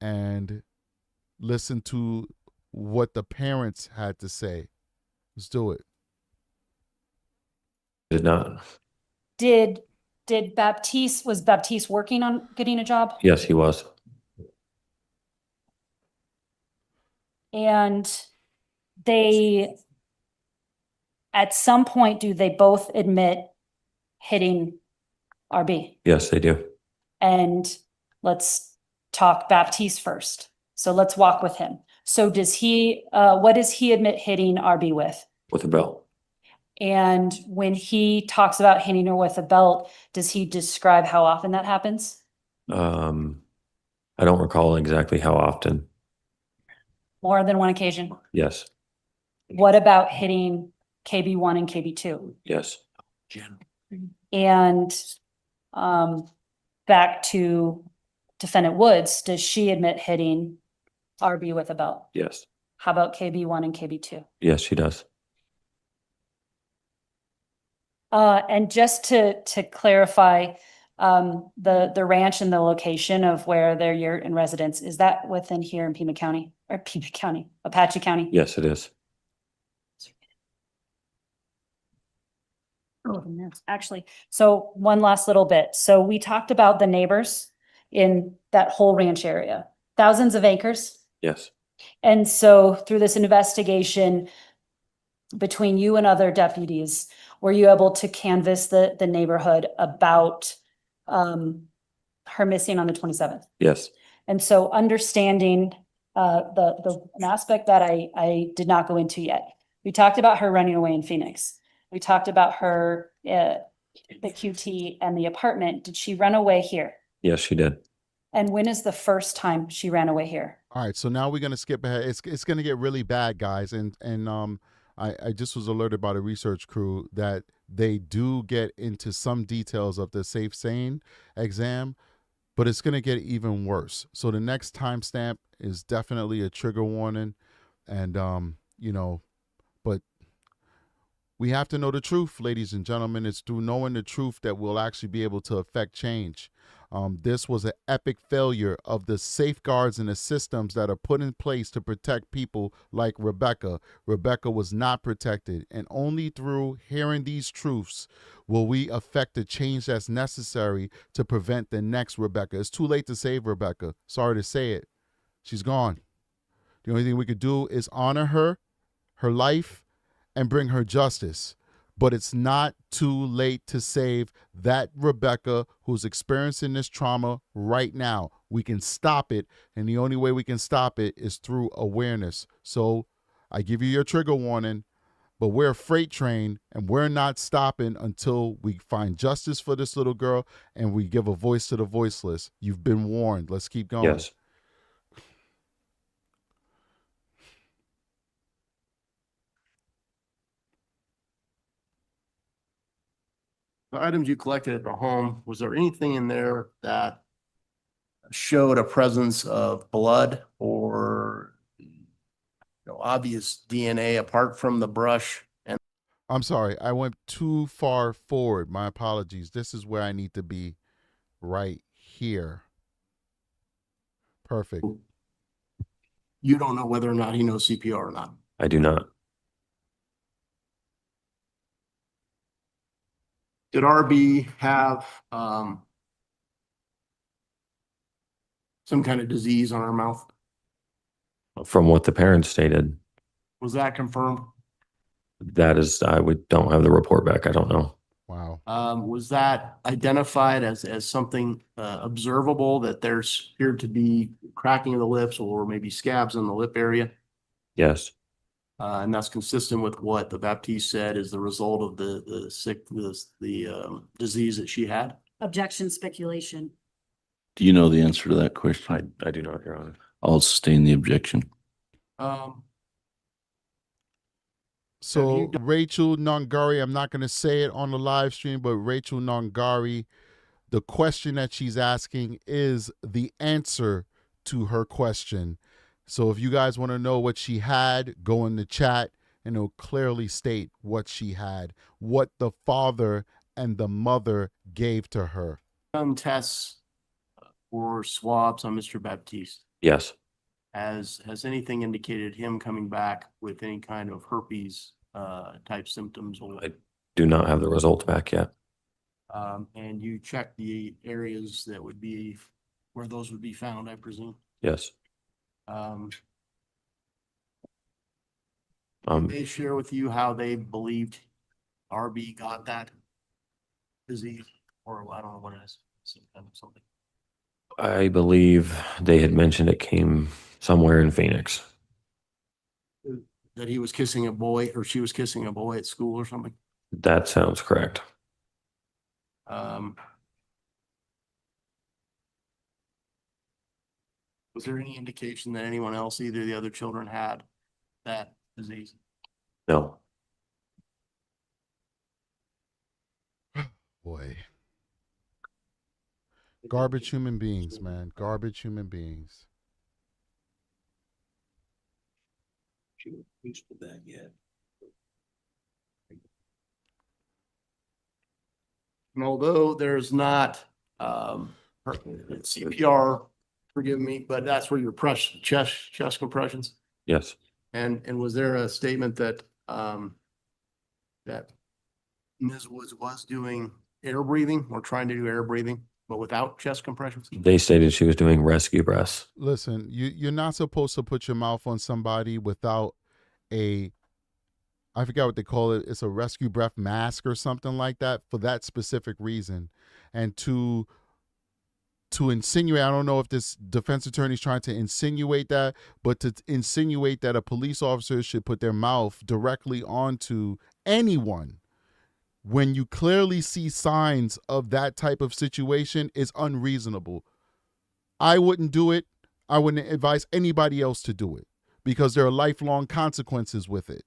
and listen to what the parents had to say. Let's do it. Did not. Was Baptiste working on getting a job? Yes, he was. And they, at some point, do they both admit hitting RB? Yes, they do. And let's talk Baptiste first. So let's walk with him. So does he, what does he admit hitting RB with? With a belt. And when he talks about hitting her with a belt, does he describe how often that happens? I don't recall exactly how often. More than one occasion? Yes. What about hitting KB1 and KB2? Yes. And back to defendant Woods, does she admit hitting RB with a belt? Yes. How about KB1 and KB2? Yes, she does. And just to clarify, the ranch and the location of where they're in residence, is that within here in Pima County or Pima County, Apache County? Yes, it is. Oh, actually, so one last little bit. So we talked about the neighbors in that whole ranch area, thousands of acres. Yes. And so through this investigation between you and other deputies, were you able to canvass the neighborhood about her missing on the 27th? Yes. And so understanding an aspect that I did not go into yet. We talked about her running away in Phoenix. We talked about her, the QT and the apartment. Did she run away here? Yes, she did. And when is the first time she ran away here? All right, so now we're gonna skip ahead. It's gonna get really bad, guys, and I just was alerted by the research crew that they do get into some details of the Safe Sane exam, but it's gonna get even worse. So the next timestamp is definitely a trigger warning, and but we have to know the truth, ladies and gentlemen. It's through knowing the truth that we'll actually be able to affect change. This was an epic failure of the safeguards and the systems that are put in place to protect people like Rebekah. Rebekah was not protected, and only through hearing these truths will we affect the change that's necessary to prevent the next Rebekah. It's too late to save Rebekah. Sorry to say it. She's gone. The only thing we could do is honor her life, and bring her justice. But it's not too late to save that Rebekah who's experiencing this trauma right now. We can stop it, and the only way we can stop it is through awareness. So I give you your trigger warning, but we're a freight train, and we're not stopping until we find justice for this little girl and we give a voice to the voiceless. You've been warned. Let's keep going. Yes. The items you collected at the home, was there anything in there that showed a presence of blood or obvious DNA apart from the brush? And I'm sorry, I went too far forward. My apologies. This is where I need to be, right here. Perfect. You don't know whether or not he knows CPR or not. I do not. Did RB have some kind of disease on her mouth? From what the parents stated, Was that confirmed? that is, don't have the report back. I don't know. Wow. Was that identified as something observable, that there's appeared to be cracking of the lips or maybe scabs in the lip area? Yes. And that's consistent with what the Baptiste said is the result of the disease that she had? Objection, speculation. Do you know the answer to that question? I do not, Your Honor. I'll sustain the objection. So Rachel Nongari, I'm not going to say it on the live stream, but Rachel Nongari, the question that she's asking is the answer to her question. So if you guys want to know what she had, go in the chat and it'll clearly state what she had, what the father and the mother gave to her. Done tests or swabs on Mr. Baptiste. Yes. Has anything indicated him coming back with any kind of herpes type symptoms? I do not have the results back yet. And you check the areas that would be where those would be found, I presume. Yes. They share with you how they believed RB got that disease, or I don't know what it is, some kind of something. I believe they had mentioned it came somewhere in Phoenix. That he was kissing a boy, or she was kissing a boy at school or something. That sounds correct. Was there any indication that anyone else, either of the other children, had that disease? No. Boy. Garbage human beings, man. Garbage human beings. She was used to that yet. And although there's not CPR, forgive me, but that's where your chest compressions. Yes. And was there a statement that that Ms. Woods was doing air breathing or trying to do air breathing, but without chest compressions? They stated she was doing rescue breaths. Listen, you're not supposed to put your mouth on somebody without I forgot what they call it. It's a rescue breath mask or something like that for that specific reason. And to insinuate, I don't know if this defense attorney is trying to insinuate that, but to insinuate that a police officer should put their mouth directly onto anyone when you clearly see signs of that type of situation is unreasonable. I wouldn't do it. I wouldn't advise anybody else to do it because there are lifelong consequences with it.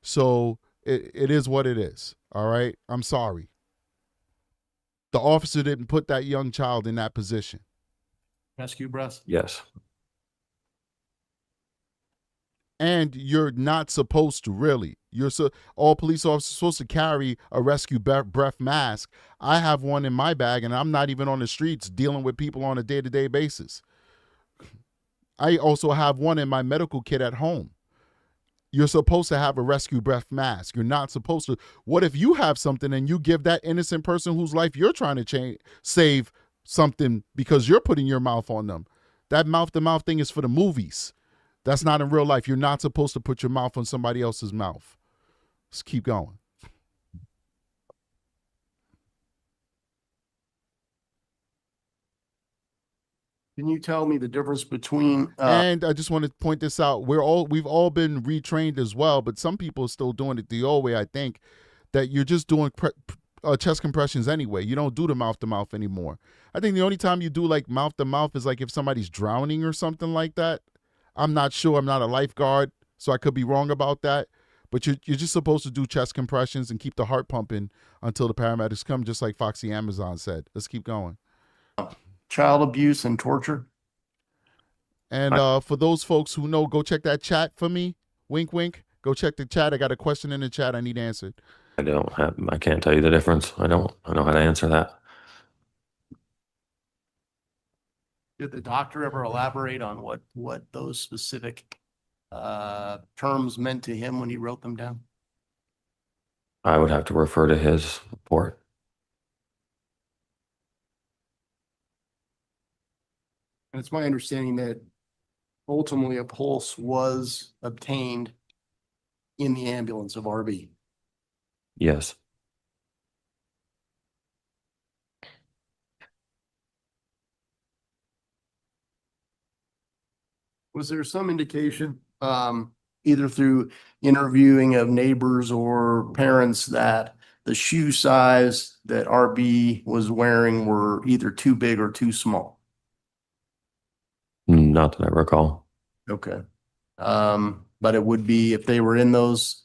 So it is what it is. All right. I'm sorry. The officer didn't put that young child in that position. Rescue breaths? Yes. And you're not supposed to really. All police officers are supposed to carry a rescue breath mask. I have one in my bag and I'm not even on the streets dealing with people on a day-to-day basis. I also have one in my medical kit at home. You're supposed to have a rescue breath mask. You're not supposed to. What if you have something and you give that innocent person whose life you're trying to save something because you're putting your mouth on them? That mouth-to-mouth thing is for the movies. That's not in real life. You're not supposed to put your mouth on somebody else's mouth. Let's keep going. Can you tell me the difference between and I just want to point this out. We've all been retrained as well, but some people are still doing it the old way, I think, that you're just doing chest compressions anyway. You don't do the mouth to mouth anymore. I think the only time you do like mouth to mouth is like if somebody's drowning or something like that. I'm not sure. I'm not a lifeguard, so I could be wrong about that. But you're just supposed to do chest compressions and keep the heart pumping until the paramedics come, just like Foxy Amazon said. Let's keep going. Child abuse and torture. And for those folks who know, go check that chat for me. Wink, wink. Go check the chat. I got a question in the chat I need answered. I can't tell you the difference. I don't know how to answer that. Did the doctor ever elaborate on what those specific terms meant to him when he wrote them down? I would have to refer to his report. And it's my understanding that ultimately a pulse was obtained in the ambulance of RB. Yes. Was there some indication, either through interviewing of neighbors or parents, that the shoe size that RB was wearing were either too big or too small? Not that I recall. Okay. But it would be, if they were in those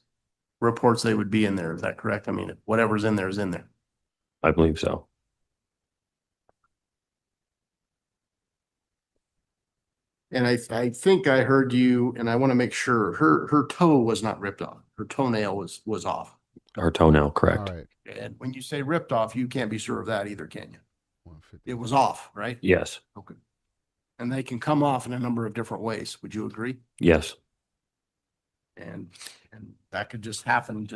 reports, they would be in there. Is that correct? I mean, whatever's in there is in there. I believe so. And I think I heard you, and I want to make sure her toe was not ripped off. Her toenail was off. Her toenail, correct. All right. And when you say ripped off, you can't be sure of that either, can you? It was off, right? Yes. Okay. And they can come off in a number of different ways. Would you agree? Yes. And that could just happen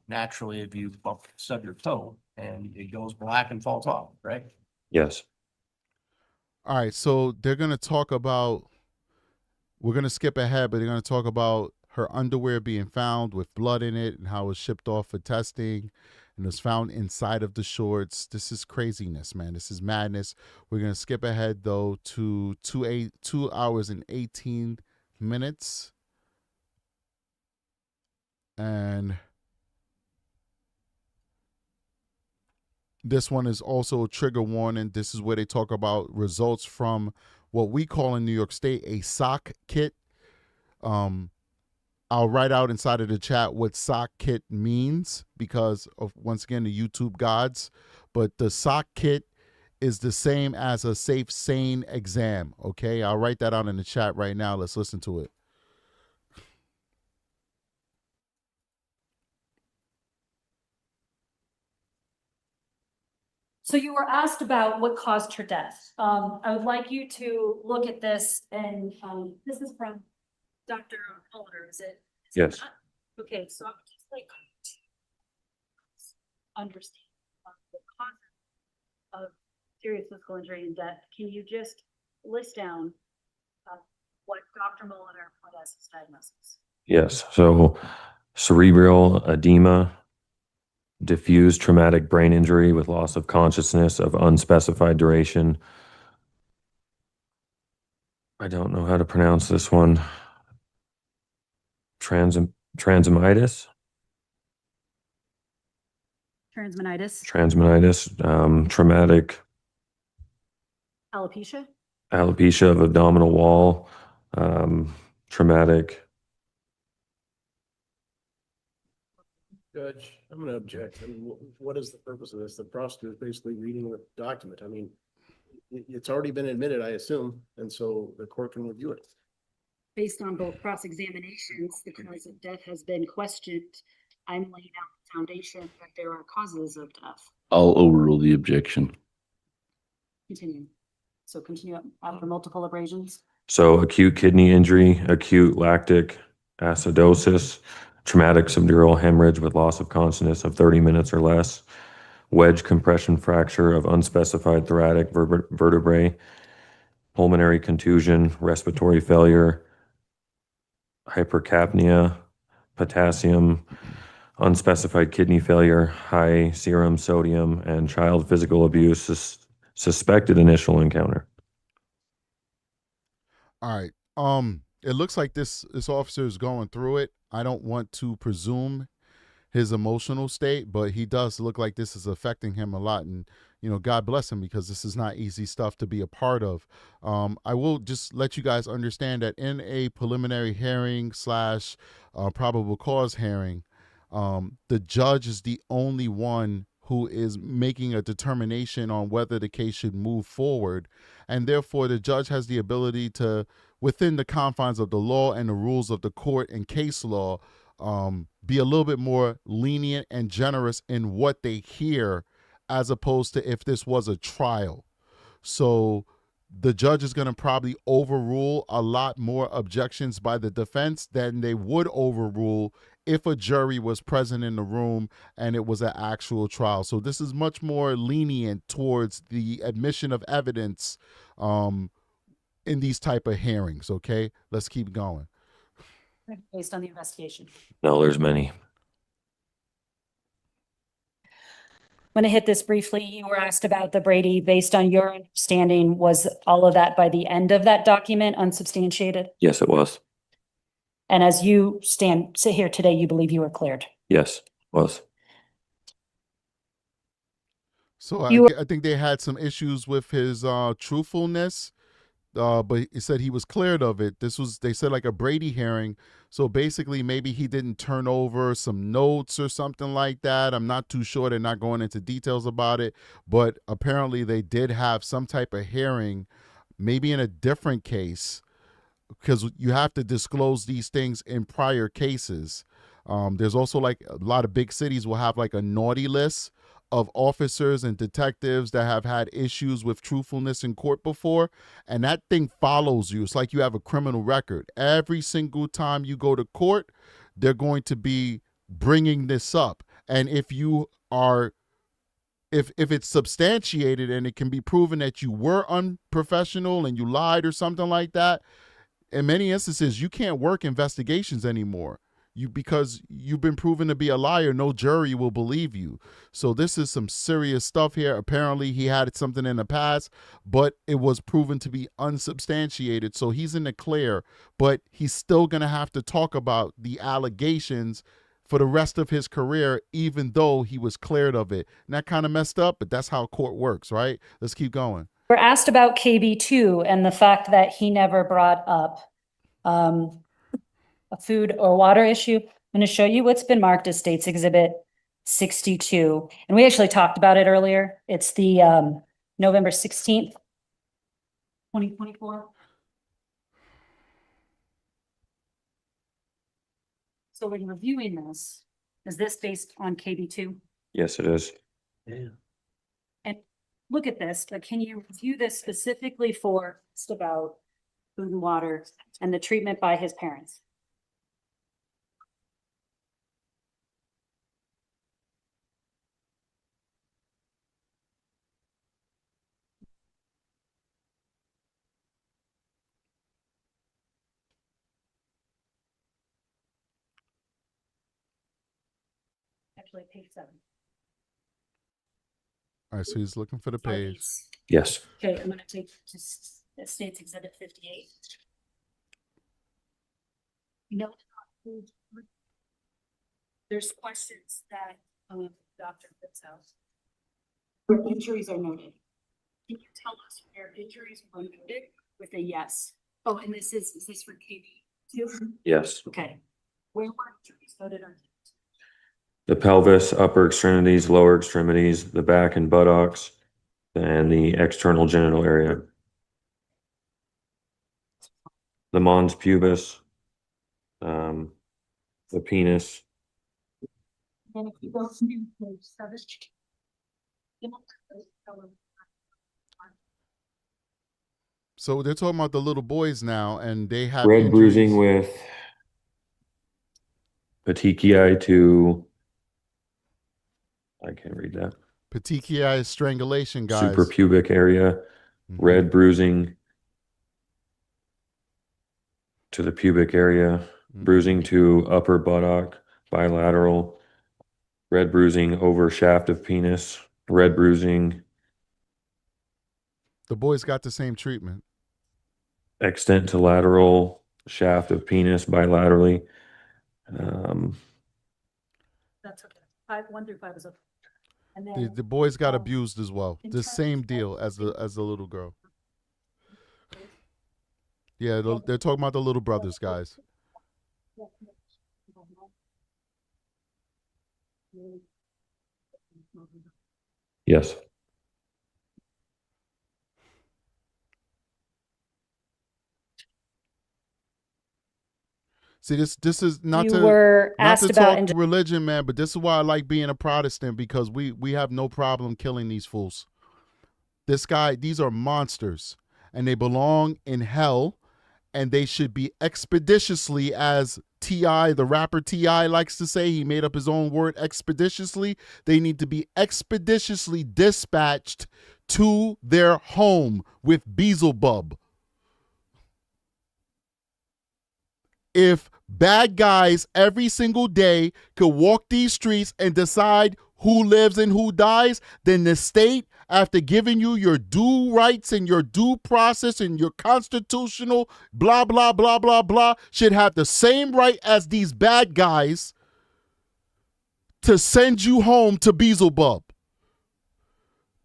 naturally if you stub your toe and it goes black and falls off, right? Yes. All right, so they're going to talk about, we're going to skip ahead, but they're going to talk about her underwear being found with blood in it and how it was shipped off for testing and was found inside of the shorts. This is craziness, man. This is madness. We're going to skip ahead, though, to 2 hours and 18 minutes. And this one is also a trigger warning. This is where they talk about results from what we call in New York State a sock kit. I'll write out inside of the chat what sock kit means because of, once again, the YouTube gods. But the sock kit is the same as a safe, sane exam. Okay, I'll write that out in the chat right now. Let's listen to it. So you were asked about what caused her death. I would like you to look at this, and this is from Dr. Holder, is it? Yes. Okay, so I'm just like understand the cause of serious physical injury and death. Can you just list down what Dr. Molitor put as his diagnosis? Yes. So cerebral edema, diffuse traumatic brain injury with loss of consciousness of unspecified duration. I don't know how to pronounce this one. Transminitis. Traumatic alopecia of abdominal wall, traumatic. Judge, I'm going to object. I mean, what is the purpose of this? The prosecutor is basically reading the document. I mean, it's already been admitted, I assume, and so the court can review it. Based on both cross-examinations, the cause of death has been questioned. I'm laying out the foundation that there are causes of death. I'll overrule the objection. Continue. So continue after multiple abrasions. So acute kidney injury, acute lactic acidosis, traumatic subdural hemorrhage with loss of consciousness of 30 minutes or less, wedge compression fracture of unspecified thoracic vertebrae, pulmonary contusion, respiratory failure, hypercapnia, potassium, unspecified kidney failure, high serum sodium, and child physical abuse, suspected initial encounter. All right. It looks like this officer is going through it. I don't want to presume his emotional state, but he does look like this is affecting him a lot. And, you know, God bless him, because this is not easy stuff to be a part of. I will just let you guys understand that in a preliminary hearing / probable cause hearing, the judge is the only one who is making a determination on whether the case should move forward. And therefore, the judge has the ability to, within the confines of the law and the rules of the court and case law, be a little bit more lenient and generous in what they hear, as opposed to if this was a trial. So the judge is going to probably overrule a lot more objections by the defense than they would overrule if a jury was present in the room and it was an actual trial. So this is much more lenient towards the admission of evidence in these type of hearings. Okay, let's keep going. Based on the investigation. No, there's many. I'm going to hit this briefly. You were asked about the Brady. Based on your understanding, was all of that by the end of that document unsubstantiated? Yes, it was. And as you sit here today, you believe you were cleared? Yes, was. So I think they had some issues with his truthfulness, but he said he was cleared of it. They said like a Brady hearing. So basically maybe he didn't turn over some notes or something like that. I'm not too sure. They're not going into details about it, but apparently they did have some type of hearing, maybe in a different case, because you have to disclose these things in prior cases. There's also like a lot of big cities will have like a naughty list of officers and detectives that have had issues with truthfulness in court before, and that thing follows you. It's like you have a criminal record. Every single time you go to court, they're going to be bringing this up. And if you are, if it's substantiated and it can be proven that you were unprofessional and you lied or something like that, in many instances, you can't work investigations anymore. Because you've been proven to be a liar, no jury will believe you. So this is some serious stuff here. Apparently he had something in the past, but it was proven to be unsubstantiated. So he's in the clear, but he's still going to have to talk about the allegations for the rest of his career, even though he was cleared of it. And that kind of messed up, but that's how court works, right? Let's keep going. We're asked about KB2 and the fact that he never brought up a food or water issue. I'm going to show you what's been marked as State's Exhibit 62. And we actually talked about it earlier. It's the November 16th, 2024. So when reviewing this, is this based on KB2? Yes, it is. Yeah. And look at this, but can you review this specifically for just about food and water and the treatment by his parents? Actually, page 7. All right, so he's looking for the page. Yes. Okay, I'm going to take to State's Exhibit 58. No, there's questions that Dr. puts out where injuries are noted. Can you tell us where injuries were noted with a yes? Oh, and is this for KB2? Yes. Okay. Where were injuries noted on? The pelvis, upper extremities, lower extremities, the back and buttocks, and the external genital area. The mons pubis, the penis. And if you go to page 7, So they're talking about the little boys now, and they have red injuries. bruising with petechiae to, I can't read that. Petechiae is strangulation, guys. Suprapubic area, red bruising to the pubic area, bruising to upper buttock, bilateral, red bruising over shaft of penis, red bruising. The boys got the same treatment. Extent to lateral shaft of penis bilaterally. that's okay. 1 through 5 is okay. And then The boys got abused as well. The same deal as the little girl. Yeah, they're talking about the little brothers, guys. Yes. See, this is not You to were not asked to about talk religion, man, but this is why I like being a Protestant, because we have no problem killing these fools. These are monsters. and they belong in hell, and they should be expeditiously, as T.I., the rapper T.I. likes to say, he made up his own word, expeditiously. They need to be expeditiously dispatched to their home with Beelzebub. If bad guys every single day could walk these streets and decide who lives and who dies, then the state, after giving you your due rights and your due process and your constitutional blah, blah, blah, blah, blah, should have the same right as these bad guys to send you home to Beelzebub.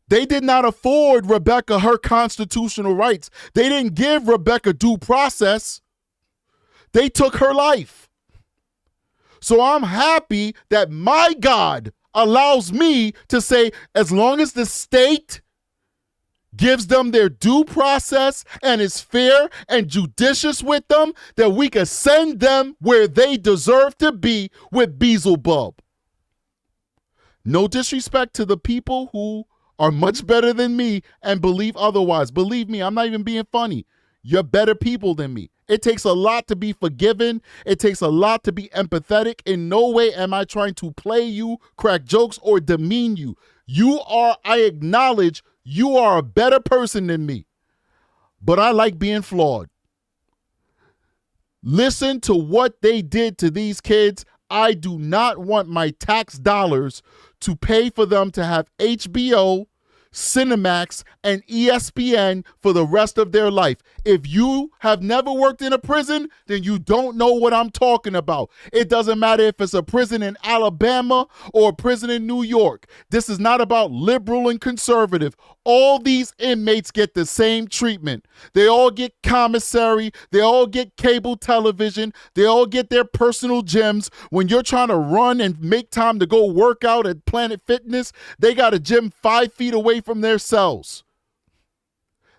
They did not afford Rebekah her constitutional rights. They didn't give Rebekah due process. They took her life. So I'm happy that my God allows me to say, as long as the state gives them their due process and is fair and judicious with them, that we can send them where they deserve to be with Beelzebub. No disrespect to the people who are much better than me and believe otherwise. Believe me, I'm not even being funny. You're better people than me. It takes a lot to be forgiven. It takes a lot to be empathetic. In no way am I trying to play you, crack jokes, or demean you. I acknowledge you are a better person than me. But I like being flawed. Listen to what they did to these kids. I do not want my tax dollars to pay for them to have HBO, Cinemax, and ESPN for the rest of their life. If you have never worked in a prison, then you don't know what I'm talking about. It doesn't matter if it's a prison in Alabama or a prison in New York. This is not about liberal and conservative. All these inmates get the same treatment. They all get commissary. They all get cable television. They all get their personal gyms. When you're trying to run and make time to go work out at Planet Fitness, they got a gym 5 feet away from their cells.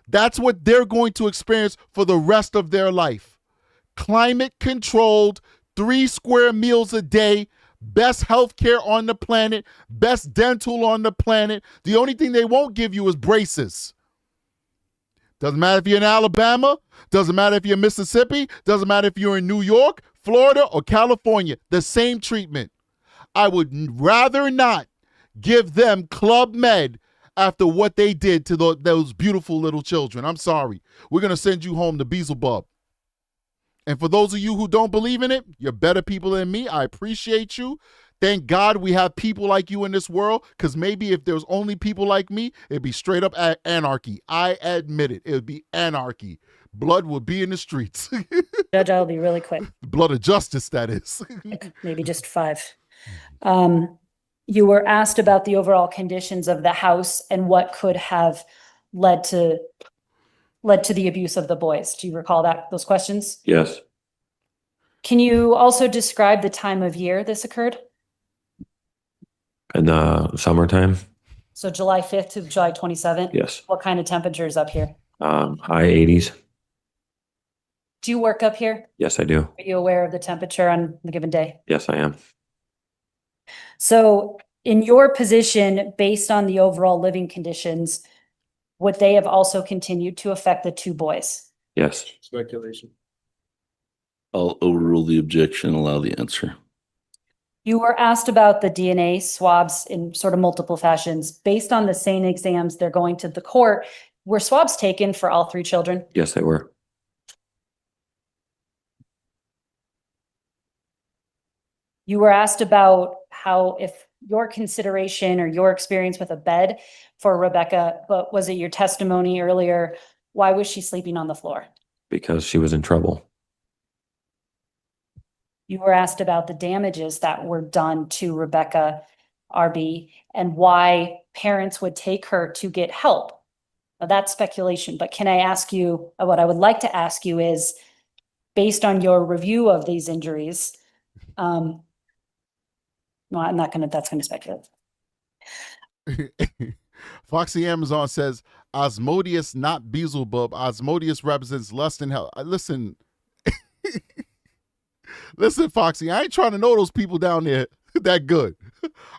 That's what they're going to experience for the rest of their life. Climate controlled, 3 square meals a day, best healthcare on the planet, best dental on the planet. The only thing they won't give you is braces. Doesn't matter if you're in Alabama, doesn't matter if you're in Mississippi, doesn't matter if you're in New York, Florida, or California, the same treatment. I would rather not give them Club Med after what they did to those beautiful little children. I'm sorry. We're going to send you home to Beelzebub. And for those of you who don't believe in it, you're better people than me. I appreciate you. Thank God we have people like you in this world, because maybe if there was only people like me, it'd be straight up anarchy. I admit it. It would be anarchy. Blood would be in the streets. Judge, I'll be really quick. Blood of justice, that is. Maybe just 5. You were asked about the overall conditions of the house and what could have led to the abuse of the boys. Do you recall those questions? Yes. Can you also describe the time of year this occurred? In the summertime? So July 5th to July 27th? Yes. What kind of temperatures up here? High 80s. Do you work up here? Yes, I do. Are you aware of the temperature on the given day? Yes, I am. So in your position, based on the overall living conditions, would they have also continued to affect the 2 boys? Yes. Speculation. I'll overrule the objection and allow the answer. You were asked about the DNA swabs in sort of multiple fashions. Based on the same exams they're going to the court, were swabs taken for all 3 children? Yes, they were. You were asked about how, if your consideration or your experience with a bed for Rebekah, but was it your testimony earlier? Why was she sleeping on the floor? Because she was in trouble. You were asked about the damages that were done to Rebekah RB and why parents would take her to get help. Now, that's speculation, but can I ask you, what I would like to ask you is, based on your review of these injuries, no, I'm not gonna, that's gonna speculate. Foxy Amazon says, Osmodius, not Beelzebub. Osmodius represents lust and hell. Listen, listen, Foxy, I ain't trying to know those people down there that good.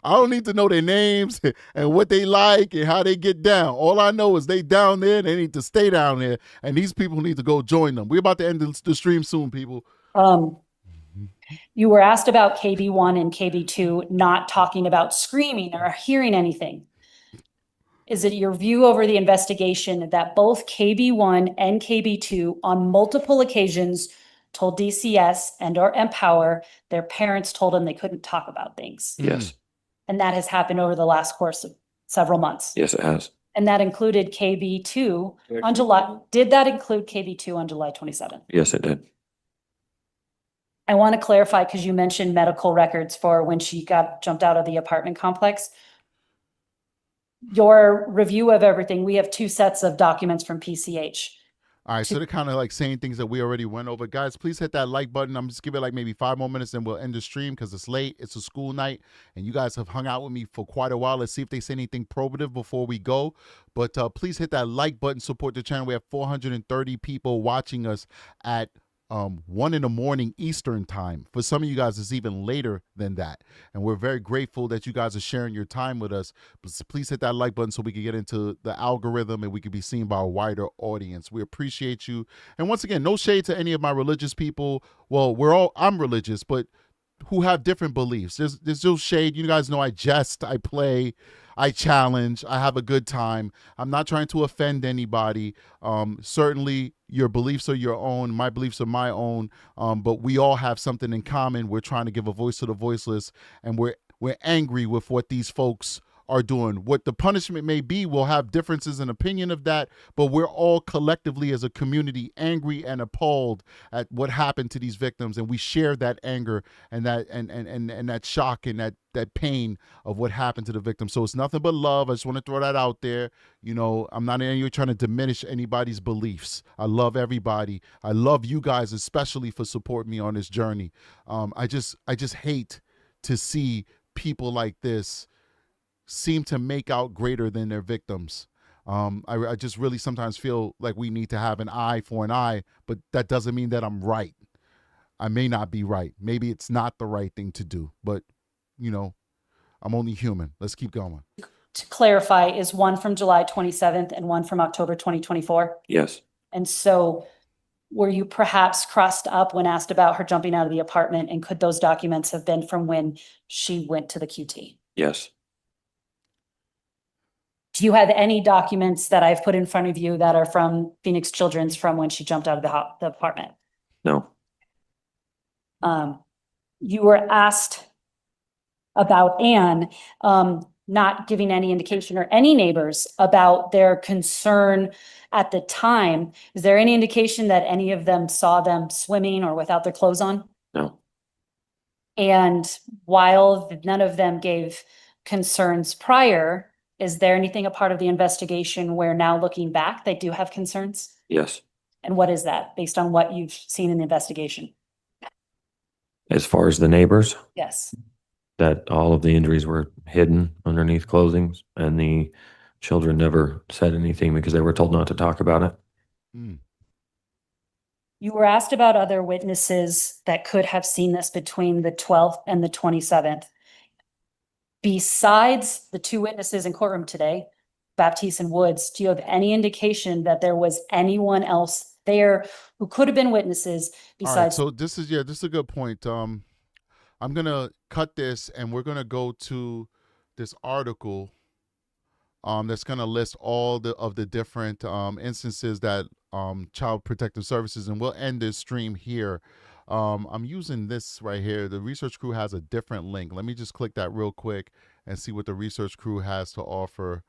I don't need to know their names and what they like and how they get down. All I know is they down there. They need to stay down there, and these people need to go join them. We're about to end the stream soon, people. You were asked about KB1 and KB2 not talking about screaming or hearing anything. Is it your view over the investigation that both KB1 and KB2 on multiple occasions told DCS and or Empower their parents told them they couldn't talk about things? Yes. And that has happened over the last course of several months. Yes, it has. And that included KB2 on July. Did that include KB2 on July 27th? Yes, it did. I want to clarify because you mentioned medical records for when she got jumped out of the apartment complex. Your review of everything, we have 2 sets of documents from PCH. All right, so they're kind of like saying things that we already went over. Guys, please hit that like button. I'm just giving it like maybe 5 more minutes and we'll end the stream because it's late. It's a school night and you guys have hung out with me for quite a while. Let's see if they say anything probative before we go. But please hit that like button, support the channel. We have 430 people watching us at 1 in the morning Eastern time. For some of you guys, it's even later than that. And we're very grateful that you guys are sharing your time with us. Please hit that like button so we can get into the algorithm and we can be seen by a wider audience. We appreciate you. And once again, no shade to any of my religious people. Well, I'm religious, but who have different beliefs. There's no shade. You guys know I jest, I play, I challenge, I have a good time. I'm not trying to offend anybody. Certainly your beliefs are your own, my beliefs are my own, but we all have something in common. We're trying to give a voice to the voiceless, and we're angry with what these folks are doing. What the punishment may be, we'll have differences in opinion of that, but we're all collectively as a community angry and appalled at what happened to these victims, and we share that anger and that and that shock and that pain of what happened to the victim. So it's nothing but love. I just want to throw that out there. You know, I'm not in here trying to diminish anybody's beliefs. I love everybody. I love you guys, especially for supporting me on this journey. I just hate to see people like this seem to make out greater than their victims. I just really sometimes feel like we need to have an eye for an eye, but that doesn't mean that I'm right. I may not be right. Maybe it's not the right thing to do, but you know, I'm only human. Let's keep going. To clarify, is one from July 27th and one from October 2024? Yes. And so were you perhaps crossed up when asked about her jumping out of the apartment, and could those documents have been from when she went to the QT? Yes. Do you have any documents that I've put in front of you that are from Phoenix Children's from when she jumped out of the apartment? No. You were asked about Anne not giving any indication, or any neighbors, about their concern at the time. Is there any indication that any of them saw them swimming or without their clothes on? No. And while none of them gave concerns prior, is there anything a part of the investigation where now looking back, they do have concerns? Yes. And what is that based on what you've seen in the investigation? As far as the neighbors, Yes. that all of the injuries were hidden underneath clothing, and the children never said anything because they were told not to talk about it. You were asked about other witnesses that could have seen this between the 12th and the 27th. Besides the 2 witnesses in courtroom today, Baptiste and Woods, do you have any indication that there was anyone else there who could have been witnesses besides? All right, so this is a good point. I'm gonna cut this and we're gonna go to this article that's gonna list all of the different instances that Child Protective Services, and we'll end this stream here. I'm using this right here. The research crew has a different link. Let me just click that real quick and see what the research crew has to offer.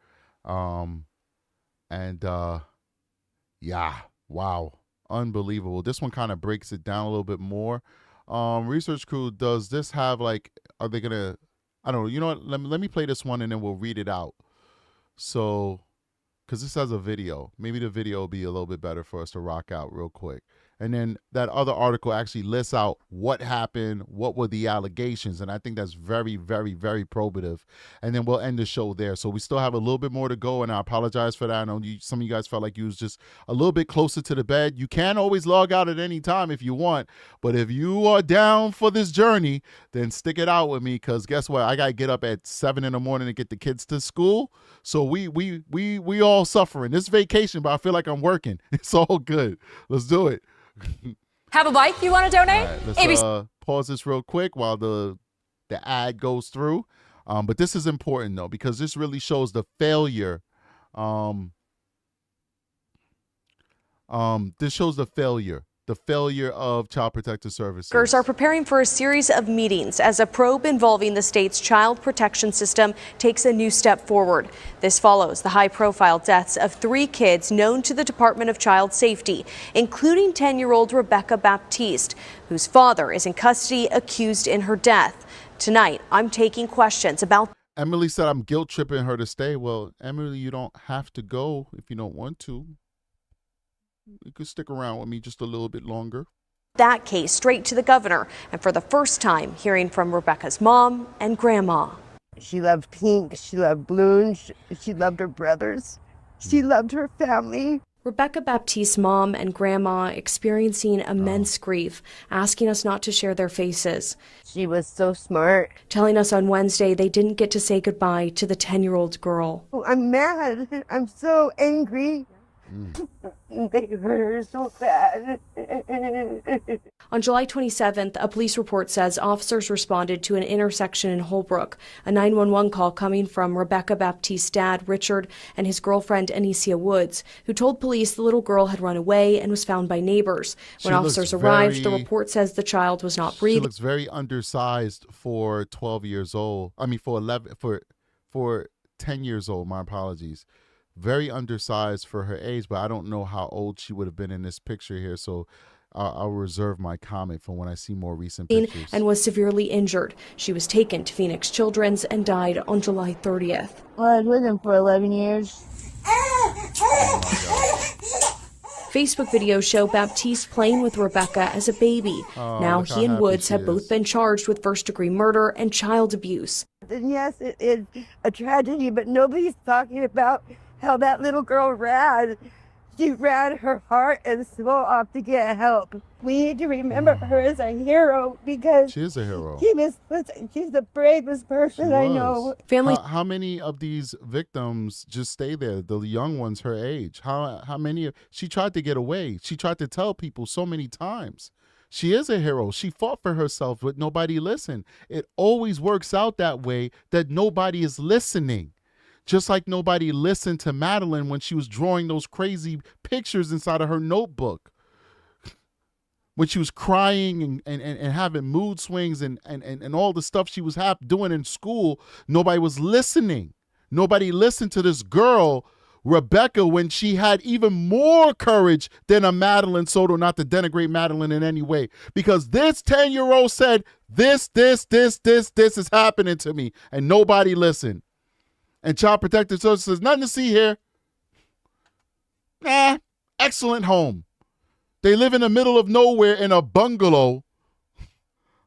Yeah, wow, unbelievable. This one kind of breaks it down a little bit more. Research crew, does this have like, are they gonna, I don't know, you know what, let me play this one and then we'll read it out. So, because this has a video, maybe the video will be a little bit better for us to rock out real quick. And then that other article actually lists out what happened, what were the allegations. And I think that's very, very, very probative. And then we'll end the show there. So we still have a little bit more to go, and I apologize for that. I know some of you guys felt like you was just a little bit closer to the bed. You can always log out at any time if you want. But if you are down for this journey, then stick it out with me, because guess what? I got to get up at 7 in the morning to get the kids to school. So we all suffering. This vacation, but I feel like I'm working. It's all good. Let's do it. Have a bike you want to donate? Right, let's pause this real quick while the ad goes through. But this is important, though, because this really shows the failure. This shows the failure of Child Protective Services. Are preparing for a series of meetings as a probe involving the state's child protection system takes a new step forward. This follows the high-profile deaths of 3 kids known to the Department of Child Safety, including 10-year-old Rebekah Baptiste, whose father is in custody accused in her death. Tonight, I'm taking questions about... Emily said I'm guilt-tripping her to stay. Well, Emily, you don't have to go if you don't want to. You could stick around with me just a little bit longer. That case straight to the governor, and for the first time, hearing from Rebekah's mom and grandma. She loved pink, she loved balloons, she loved her brothers, she loved her family. Rebekah Baptiste's mom and grandma experiencing immense grief, asking us not to share their faces. She was so smart. Telling us on Wednesday they didn't get to say goodbye to the 10-year-old girl. Oh, I'm mad. I'm so angry. They hurt her so bad. On July 27th, a police report says officers responded to an intersection in Holbrook, a 911 call coming from Rebekah Baptiste's dad, Richard, and his girlfriend, Anicia Woods, who told police the little girl had run away and was found by neighbors. When officers arrived, the report says the child was not breathing. She looks very undersized for 12 years old. I mean, for 10 years old, my apologies. Very undersized for her age, but I don't know how old she would have been in this picture here, so I'll reserve my comment for when I see more recent pictures. And was severely injured. She was taken to Phoenix Children's and died on July 30th. Well, I was with him for 11 years. Facebook videos show Baptiste playing with Rebekah as a baby. Now he and Woods have both been charged with first-degree murder and child abuse. And yes, it is a tragedy, but nobody's talking about how that little girl ran. She ran her heart and soul off to get help. We need to remember her as a hero because she is a hero. She's the bravest person I know. How many of these victims just stay there? The young ones her age. How many? She tried to get away. She tried to tell people so many times. She is a hero. She fought for herself, but nobody listened. It always works out that way, that nobody is listening. Just like nobody listened to Madeline when she was drawing those crazy pictures inside of her notebook. When she was crying and having mood swings and all the stuff she was doing in school, nobody was listening. Nobody listened to this girl, Rebekah, when she had even more courage than a Madeline Soto, not to denigrate Madeline in any way. Because this 10-year-old said, this is happening to me, and nobody listened. And Child Protective Services, nothing to see here. Excellent home. They live in the middle of nowhere in a bungalow.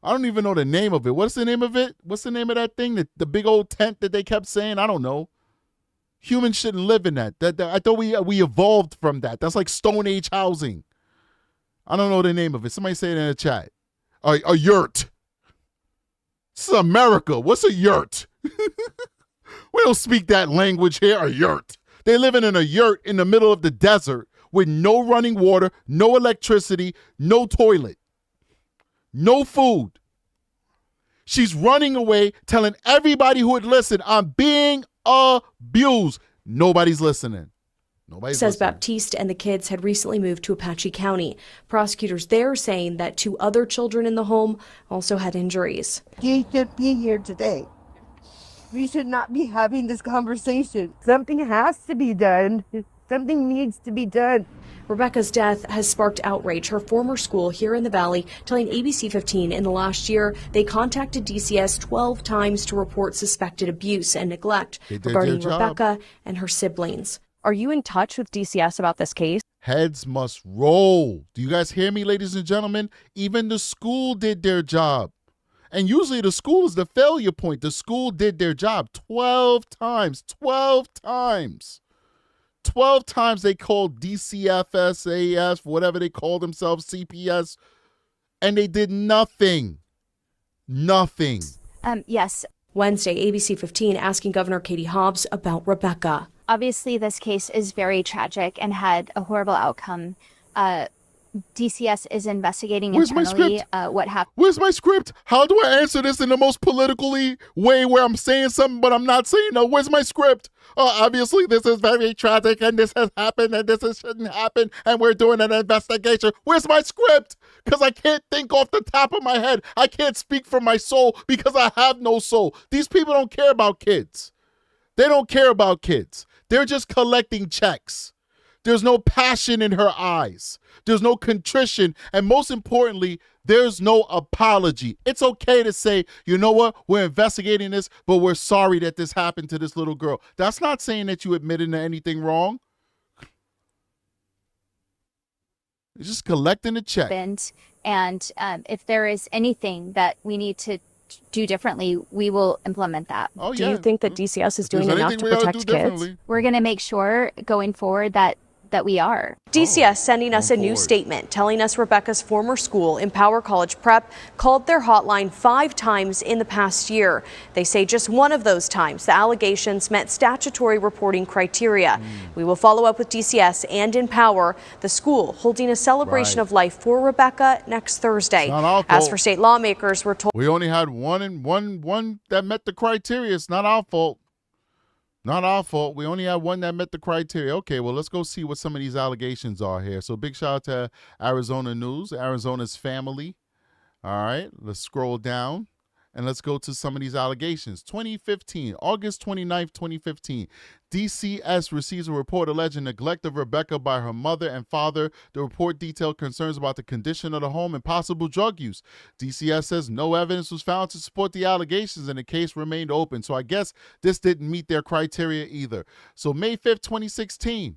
I don't even know the name of it. What's the name of it? What's the name of that thing? The big old tent that they kept saying? I don't know. Humans shouldn't live in that. I thought we evolved from that. That's like Stone Age housing. I don't know the name of it. Somebody say it in the chat. A yurt. This is America. What's a yurt? We don't speak that language here, a yurt. They're living in a yurt in the middle of the desert with no running water, no electricity, no toilet, no food. She's running away, telling everybody who would listen, I'm being abused. Nobody's listening. Says Baptiste and the kids had recently moved to Apache County. Prosecutors there saying that 2 other children in the home also had injuries. He should be here today. We should not be having this conversation. Something has to be done. Something needs to be done. Rebekah's death has sparked outrage. Her former school here in the Valley telling ABC 15 in the last year they contacted DCS 12 times to report suspected abuse and neglect regarding Rebekah and her siblings. Are you in touch with DCS about this case? Heads must roll. Do you guys hear me, ladies and gentlemen? Even the school did their job. And usually the school is the failure point. The school did their job 12 times. 12 times. 12 times they called DCFS, whatever they call themselves, CPS, and they did nothing. Nothing. Yes. Wednesday, ABC 15 asking Governor Katie Hobbs about Rebekah. Obviously, this case is very tragic and had a horrible outcome. DCS is investigating internally what happened. Where's my script? How do I answer this in the most politically way where I'm saying something but I'm not saying no? Where's my script? Obviously, this is very tragic and this has happened and this shouldn't happen and we're doing an investigation. Where's my script? Because I can't think off the top of my head. I can't speak from my soul because I have no soul. These people don't care about kids. They don't care about kids. They're just collecting checks. There's no passion in her eyes. There's no contrition. And most importantly, there's no apology. It's okay to say, you know what, we're investigating this, but we're sorry that this happened to this little girl. That's not saying that you admitted to anything wrong. You're just collecting a check. And if there is anything that we need to do differently, we will implement that. Oh, yeah. Do you think that DCS is doing enough to protect kids? We're going to make sure going forward that we are. DCS sending us a new statement telling us Rebekah's former school, Empower College Prep, called their hotline 5 times in the past year. They say just one of those times the allegations met statutory reporting criteria. We will follow up with DCS and Empower, the school holding a celebration of life for Rebekah next Thursday. As for state lawmakers, we're told we only had one that met the criteria. It's not our fault. Not our fault. We only had one that met the criteria. Okay, well, let's go see what some of these allegations are here. So big shout out to Arizona News, Arizona's family. All right, let's scroll down and let's go to some of these allegations. 2015, August 29th, 2015. DCS receives a report alleging neglect of Rebekah by her mother and father. The report detailed concerns about the condition of the home and possible drug use. DCS says no evidence was found to support the allegations and the case remained open. So I guess this didn't meet their criteria either. So May 5th, 2016.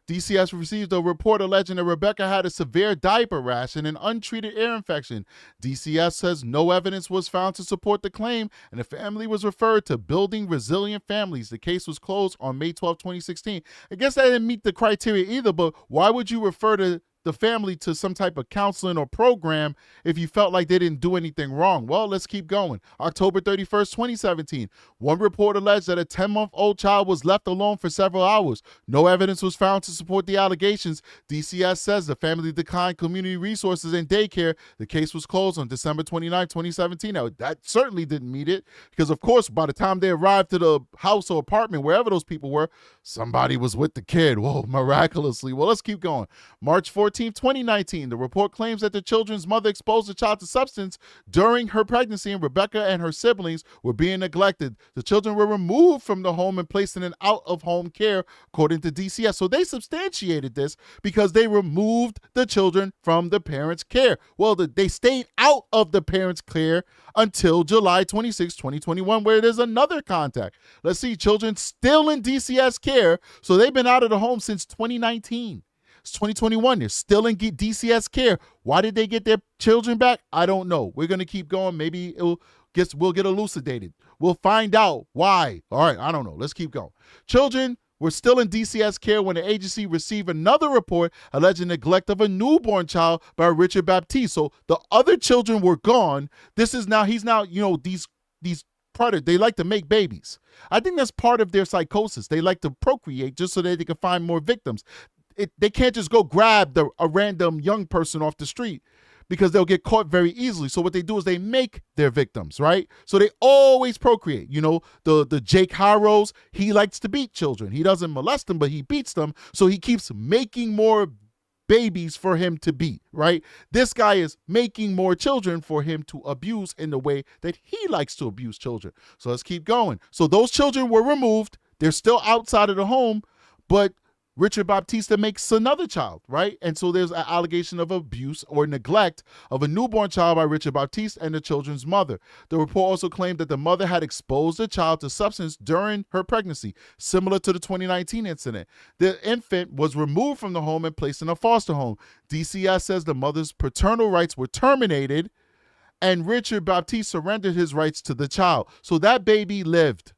DCS received a report alleging that Rebekah had a severe diaper rash and an untreated ear infection. DCS says no evidence was found to support the claim, and the family was referred to Building Resilient Families. The case was closed on May 12, 2016. I guess that didn't meet the criteria either, but why would you refer to the family to some type of counseling or program if you felt like they didn't do anything wrong? Well, let's keep going. October 31st, 2017. One report alleged that a 10-month-old child was left alone for several hours. No evidence was found to support the allegations. DCS says the family declined community resources and daycare. The case was closed on December 29, 2017. Now, that certainly didn't meet it because, of course, by the time they arrived to the house or apartment, wherever those people were, somebody was with the kid. Whoa, miraculously. Well, let's keep going. March 14th, 2019, the report claims that the children's mother exposed the child to substance during her pregnancy and Rebekah and her siblings were being neglected. The children were removed from the home and placed in an out-of-home care, according to DCS. So they substantiated this because they removed the children from the parents' care. Well, they stayed out of the parents' care until July 26, 2021, where there's another contact. Let's see, children still in DCS care. So they've been out of the home since 2019. It's 2021. They're still in DCS care. Why did they get their children back? I don't know. We're going to keep going. Maybe we'll get elucidated. We'll find out why. All right, I don't know. Let's keep going. Children were still in DCS care when the agency received another report alleging neglect of a newborn child by Rebekah Baptiste. So the other children were gone. He's now, these predators, they like to make babies. I think that's part of their psychosis. They like to procreate just so that they can find more victims. They can't just go grab a random young person off the street because they'll get caught very easily. So what they do is they make their victims, right? So they always procreate. You know, the Jake Harrows, he likes to beat children. He doesn't molest them, but he beats them. So he keeps making more babies for him to beat, right? This guy is making more children for him to abuse in the way that he likes to abuse children. So let's keep going. So those children were removed. They're still outside of the home, but Richard Baptiste makes another child, right? And so there's an allegation of abuse or neglect of a newborn child by Richard Baptiste and the children's mother. The report also claimed that the mother had exposed the child to substance during her pregnancy, similar to the 2019 incident. The infant was removed from the home and placed in a foster home. DCS says the mother's paternal rights were terminated and Richard Baptiste surrendered his rights to the child. So that baby lived,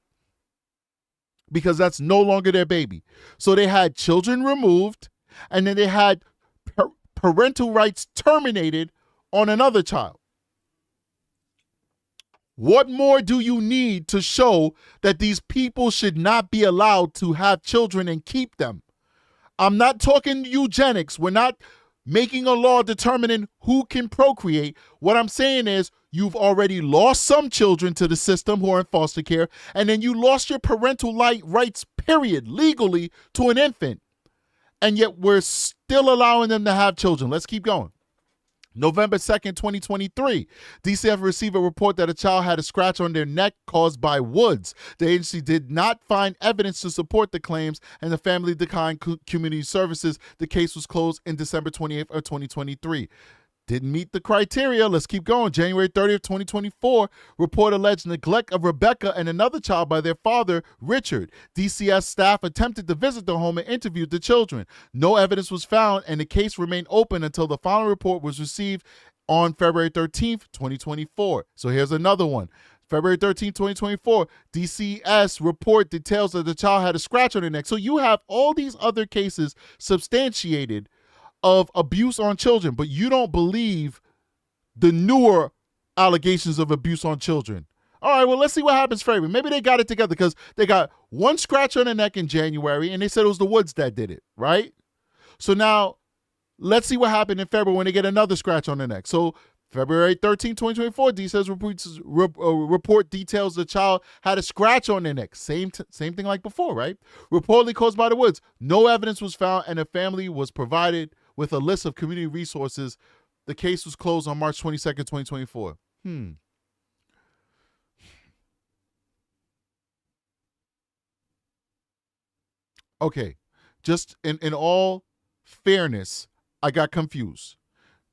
because that's no longer their baby. So they had children removed, and then they had parental rights terminated on another child. What more do you need to show that these people should not be allowed to have children and keep them? I'm not talking eugenics. We're not making a law determining who can procreate. What I'm saying is you've already lost some children to the system who are in foster care, and then you lost your parental rights, period, legally to an infant. And yet we're still allowing them to have children. Let's keep going. November 2nd, 2023, DCF received a report that a child had a scratch on their neck caused by Woods. The agency did not find evidence to support the claims, and the family declined community services. The case was closed in December 28th of 2023. Didn't meet the criteria. Let's keep going. January 30th, 2024, report alleged neglect of Rebekah and another child by their father, Richard. DCS staff attempted to visit the home and interviewed the children. No evidence was found, and the case remained open until the final report was received on February 13th, 2024. So here's another one. February 13th, 2024, DCS report details that the child had a scratch on their neck. So you have all these other cases substantiated of abuse on children, but you don't believe the newer allegations of abuse on children. All right, well, let's see what happens for February. Maybe they got it together, because they got one scratch on the neck in January, and they said it was the Woods that did it, right? So now let's see what happened in February when they get another scratch on the neck. So February 13, 2024, DCS report details the child had a scratch on their neck. Same thing like before, right? Reportedly caused by the Woods. No evidence was found, and the family was provided with a list of community resources. The case was closed on March 22nd, 2024. Okay, just in all fairness, I got confused.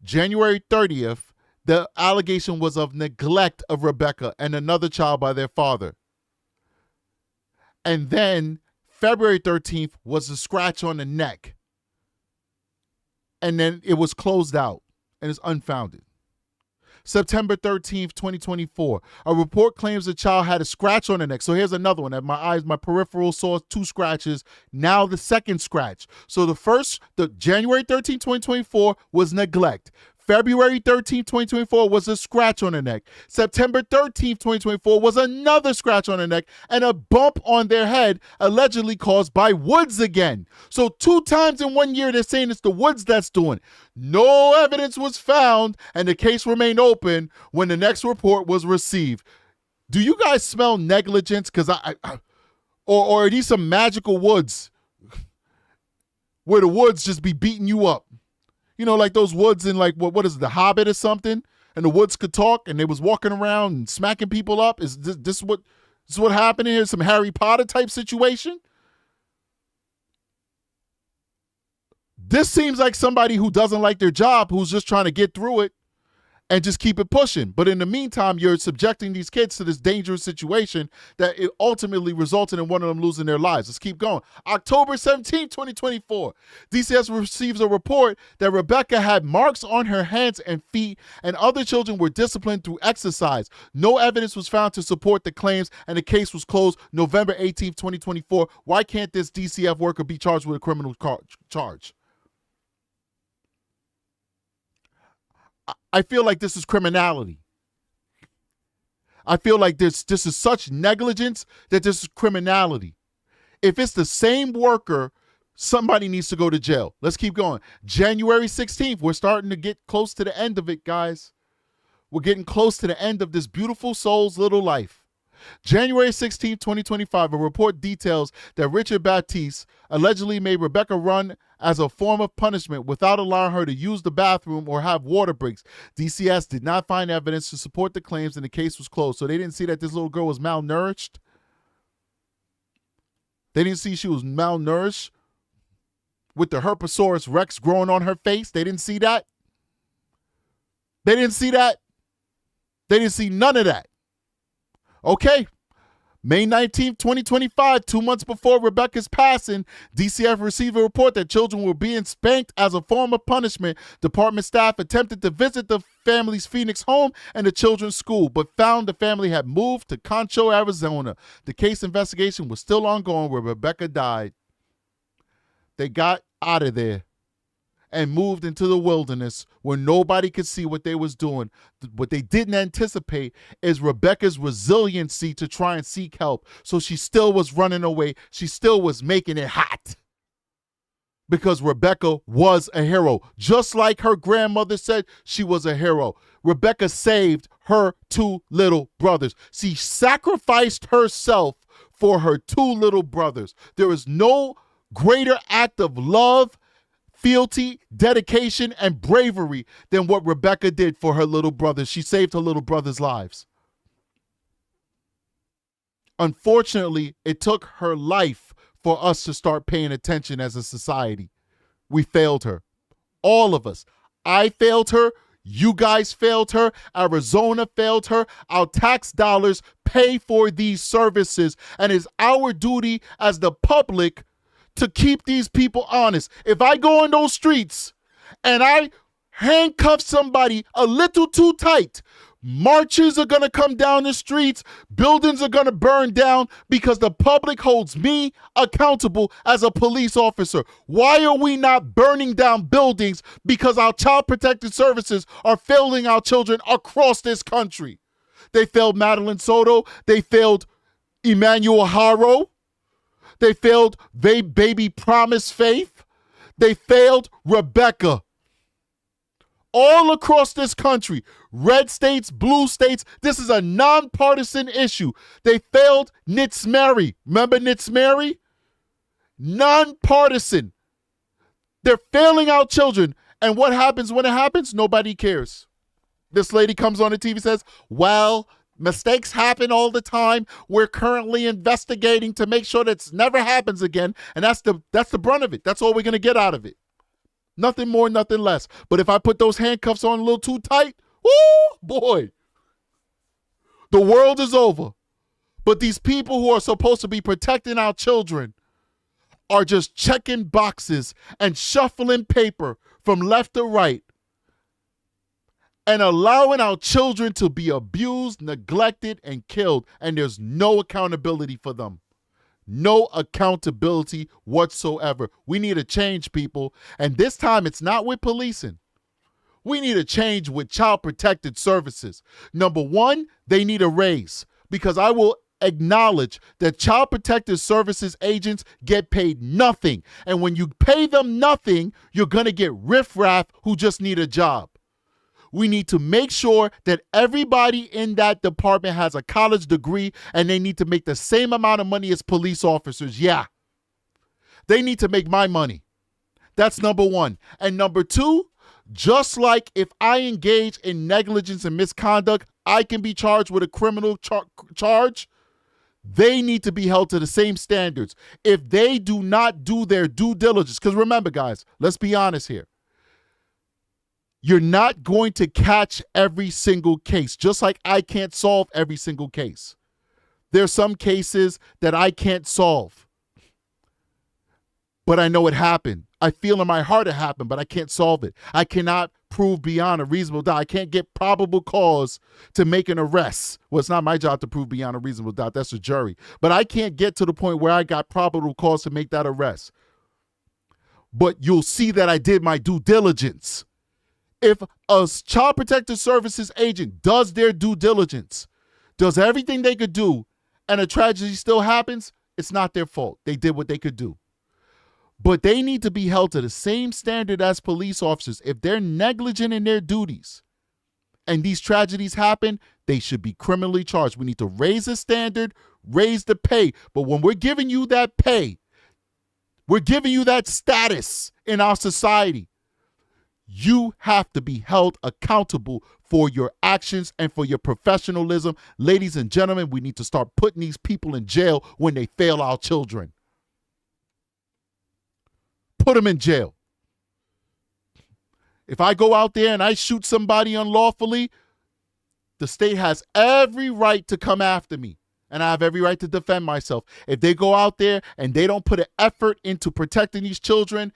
January 30th, the allegation was of neglect of Rebekah and another child by their father. And then February 13th was the scratch on the neck. And then it was closed out and it's unfounded. September 13th, 2024, a report claims the child had a scratch on the neck. So here's another one. At my peripheral saw 2 scratches. Now the second scratch. So the January 13th, 2024 was neglect. February 13th, 2024 was a scratch on the neck. September 13th, 2024 was another scratch on the neck and a bump on their head allegedly caused by Woods again. So 2 times in 1 year they're saying it's the Woods that's doing it. No evidence was found and the case remained open when the next report was received. Do you guys smell negligence? Because or are these some magical woods where the Woods just be beating you up? You know, like those woods in like, what is it, The Hobbit or something? And the woods could talk and they was walking around and smacking people up. Is this what happened here? Some Harry Potter type situation? This seems like somebody who doesn't like their job, who's just trying to get through it and just keep it pushing. But in the meantime, you're subjecting these kids to this dangerous situation that it ultimately resulted in one of them losing their lives. Let's keep going. October 17, 2024, DCS receives a report that Rebekah had marks on her hands and feet and other children were disciplined through exercise. No evidence was found to support the claims and the case was closed November 18, 2024. Why can't this DCF worker be charged with a criminal charge? I feel like this is criminality. I feel like this is such negligence that this is criminality. If it's the same worker, somebody needs to go to jail. Let's keep going. January 16th, we're starting to get close to the end of it, guys. We're getting close to the end of this beautiful soul's little life. January 16, 2025, a report details that Richard Baptiste allegedly made Rebekah run as a form of punishment without allowing her to use the bathroom or have water breaks. DCS did not find evidence to support the claims and the case was closed. So they didn't see that this little girl was malnourished. They didn't see she was malnourished. with the Herpetosaurus Rex growing on her face. They didn't see that. They didn't see that. They didn't see none of that. Okay. May 19th, 2025, 2 months before Rebekah's passing, DCF received a report that children were being spanked as a form of punishment. Department staff attempted to visit the family's Phoenix home and the children's school, but found the family had moved to Concho, Arizona. The case investigation was still ongoing where Rebekah died. They got out of there and moved into the wilderness where nobody could see what they was doing. What they didn't anticipate is Rebekah's resiliency to try and seek help. So she still was running away. She still was making it hot. Because Rebekah was a hero. Just like her grandmother said, she was a hero. Rebekah saved her 2 little brothers. She sacrificed herself for her 2 little brothers. There is no greater act of love, fealty, dedication, and bravery than what Rebekah did for her little brothers. She saved her little brothers' lives. Unfortunately, it took her life for us to start paying attention as a society. We failed her. All of us. I failed her. You guys failed her. Arizona failed her. Our tax dollars pay for these services, and it's our duty as the public to keep these people honest. If I go in those streets and I handcuff somebody a little too tight, marches are going to come down the streets, buildings are going to burn down because the public holds me accountable as a police officer. Why are we not burning down buildings? Because our child protective services are failing our children across this country. They failed Madeline Soto. They failed Emmanuel Haro. They failed Baby Promise Faith. They failed Rebekah. All across this country, red states, blue states, this is a nonpartisan issue. They failed Nitz Mary. Remember Nitz Mary? Nonpartisan. They're failing our children. And what happens when it happens? Nobody cares. This lady comes on the TV and says, well, mistakes happen all the time. We're currently investigating to make sure that it never happens again. And that's the brunt of it. That's all we're going to get out of it. Nothing more, nothing less. But if I put those handcuffs on a little too tight, whoo, boy, the world is over. But these people who are supposed to be protecting our children are just checking boxes and shuffling paper from left to right, and allowing our children to be abused, neglected, and killed, and there's no accountability for them. No accountability whatsoever. We need a change, people, and this time it's not with policing. We need a change with child protective services. Number one, they need a raise, because I will acknowledge that child protective services agents get paid nothing, and when you pay them nothing, you're going to get riffraff who just need a job. We need to make sure that everybody in that department has a college degree, and they need to make the same amount of money as police officers. Yeah. They need to make my money. That's number one. And number two, just like if I engage in negligence and misconduct, I can be charged with a criminal charge. They need to be held to the same standards. If they do not do their due diligence, because remember, guys, let's be honest here. You're not going to catch every single case, just like I can't solve every single case. There's some cases that I can't solve, but I know it happened. I feel in my heart it happened, but I can't solve it. I cannot prove beyond a reasonable doubt. I can't get probable cause to make an arrest. Well, it's not my job to prove beyond a reasonable doubt. That's a jury. But I can't get to the point where I got probable cause to make that arrest. But you'll see that I did my due diligence. If a child protective services agent does their due diligence, does everything they could do, and a tragedy still happens, it's not their fault. They did what they could do. But they need to be held to the same standard as police officers. If they're negligent in their duties and these tragedies happen, they should be criminally charged. We need to raise the standard, raise the pay. But when we're giving you that pay, we're giving you that status in our society. You have to be held accountable for your actions and for your professionalism. Ladies and gentlemen, we need to start putting these people in jail when they fail our children. put them in jail. If I go out there and I shoot somebody unlawfully, the state has every right to come after me, and I have every right to defend myself. If they go out there and they don't put an effort into protecting these children,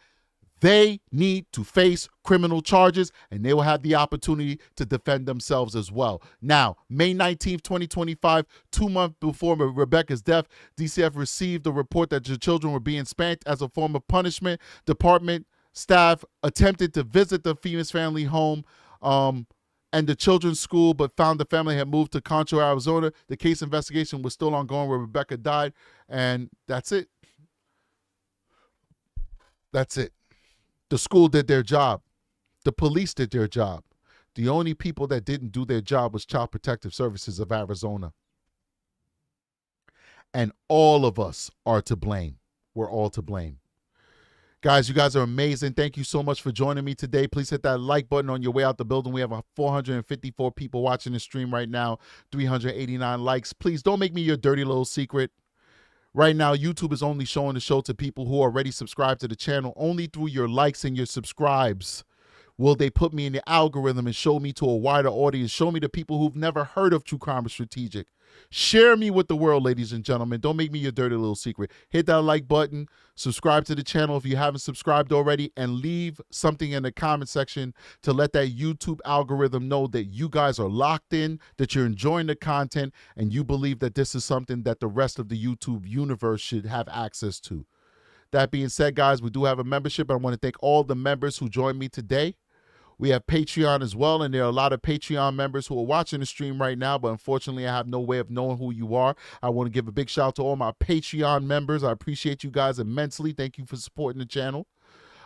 they need to face criminal charges, and they will have the opportunity to defend themselves as well. Now, May 19th, 2025, 2 months before Rebekah's death, DCF received a report that the children were being spanked as a form of punishment. Department staff attempted to visit the female's family home and the children's school, but found the family had moved to Concho, Arizona. The case investigation was still ongoing where Rebekah died, and that's it. That's it. The school did their job. The police did their job. The only people that didn't do their job was Child Protective Services of Arizona. And all of us are to blame. We're all to blame. Guys, you guys are amazing. Thank you so much for joining me today. Please hit that like button on your way out the building. We have 454 people watching the stream right now, 389 likes. Please don't make me your dirty little secret. Right now, YouTube is only showing the show to people who already subscribe to the channel. Only through your likes and your subscribes will they put me in the algorithm and show me to a wider audience. Show me to people who've never heard of True Crime Strategic. Share me with the world, ladies and gentlemen. Don't make me your dirty little secret. Hit that like button. Subscribe to the channel if you haven't subscribed already. And leave something in the comment section to let that YouTube algorithm know that you guys are locked in, that you're enjoying the content, and you believe that this is something that the rest of the YouTube universe should have access to. That being said, guys, we do have a membership. I want to thank all the members who joined me today. We have Patreon as well, and there are a lot of Patreon members who are watching the stream right now, but unfortunately, I have no way of knowing who you are. I want to give a big shout out to all my Patreon members. I appreciate you guys immensely. Thank you for supporting the channel.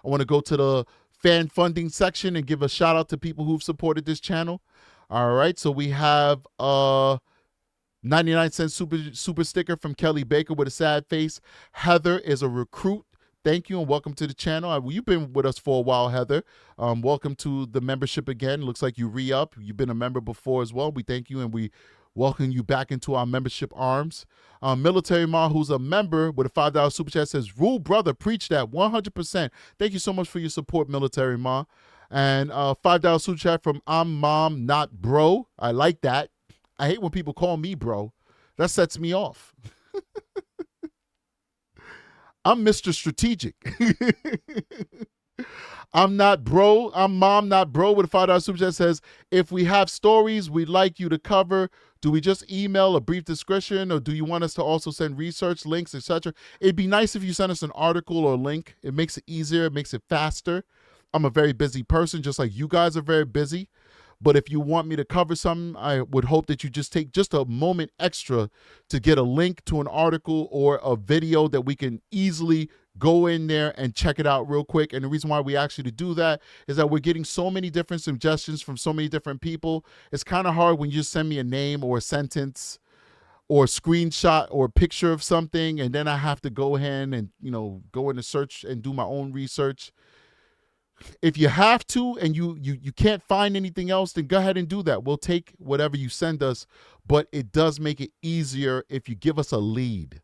I want to go to the fan funding section and give a shout out to people who've supported this channel. All right, so we have 99-cent super sticker from Kelly Baker with a sad face. Heather is a recruit. Thank you and welcome to the channel. You've been with us for a while, Heather. Welcome to the membership again. Looks like you re-up. You've been a member before as well. We thank you and we welcome you back into our membership arms. Military Ma, who's a member with a $5 super chat, says, "Rule, brother, preach that 100%." Thank you so much for your support, Military Ma. And $5 super chat from I'm Mom, Not Bro. I like that. I hate when people call me bro. That sets me off. I'm Mr. Strategic. I'm not bro. I'm Mom, Not Bro with a $5 super chat says, "If we have stories we'd like you to cover, do we just email a brief description or do you want us to also send research, links, etc.? It'd be nice if you send us an article or a link. It makes it easier. It makes it faster. I'm a very busy person, just like you guys are very busy. But if you want me to cover something, I would hope that you just take just a moment extra to get a link to an article or a video that we can easily go in there and check it out real quick. And the reason why we ask you to do that is that we're getting so many different suggestions from so many different people. It's kind of hard when you just send me a name or a sentence or a screenshot or a picture of something, and then I have to go ahead and, go into search and do my own research. If you have to and you can't find anything else, then go ahead and do that. We'll take whatever you send us, but it does make it easier if you give us a lead,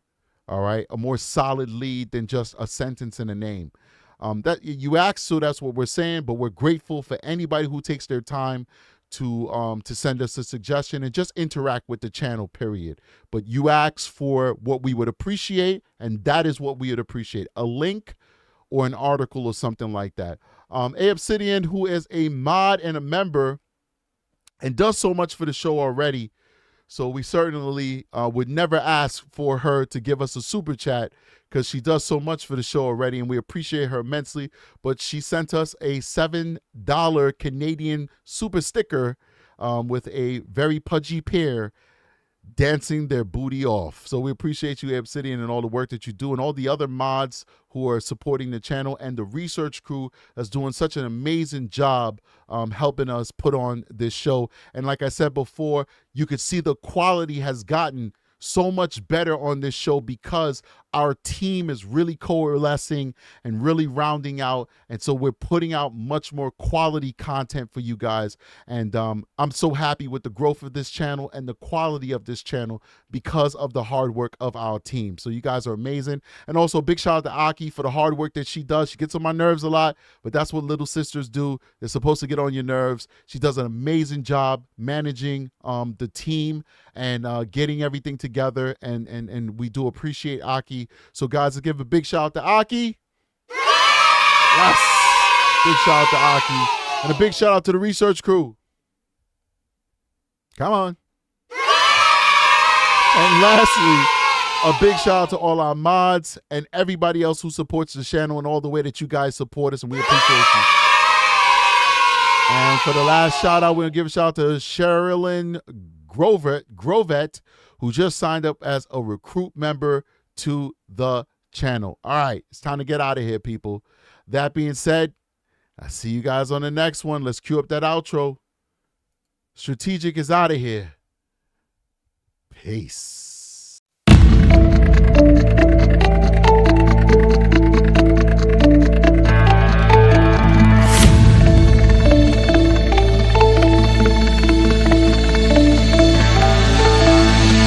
all right? A more solid lead than just a sentence and a name. That you asked, so that's what we're saying, but we're grateful for anybody who takes their time to send us a suggestion and just interact with the channel, period. But you asked for what we would appreciate, and that is what we would appreciate. A link or an article or something like that. ABUS3D, who is a mod and a member and does so much for the show already, so we certainly would never ask for her to give us a super chat because she does so much for the show already, and we appreciate her immensely. But she sent us a $7 Canadian super sticker with a very pudgy pair dancing their booty off. So we appreciate you, ABUS3D, and all the work that you do, and all the other mods who are supporting the channel, and the research crew that's doing such an amazing job helping us put on this show. And like I said before, you could see the quality has gotten so much better on this show because our team is really coalescing and really rounding out. And so we're putting out much more quality content for you guys. And I'm so happy with the growth of this channel and the quality of this channel because of the hard work of our team. So you guys are amazing. And also big shout out to Aki for the hard work that she does. She gets on my nerves a lot, but that's what little sisters do. They're supposed to get on your nerves. She does an amazing job managing the team and getting everything together. And we do appreciate Aki. So guys, let's give a big shout out to Aki. Yes. Big shout out to Aki. And a big shout out to the research crew. Come on. And lastly, a big shout out to all our mods and everybody else who supports the channel and all the way that you guys support us, and we appreciate you. And for the last shout out, we're going to give a shout out to Sherilyn Grovet, who just signed up as a recruit member to the channel. All right, it's time to get out of here, people. That being said, I see you guys on the next one. Let's cue up that outro. Strategic is out of here. Peace.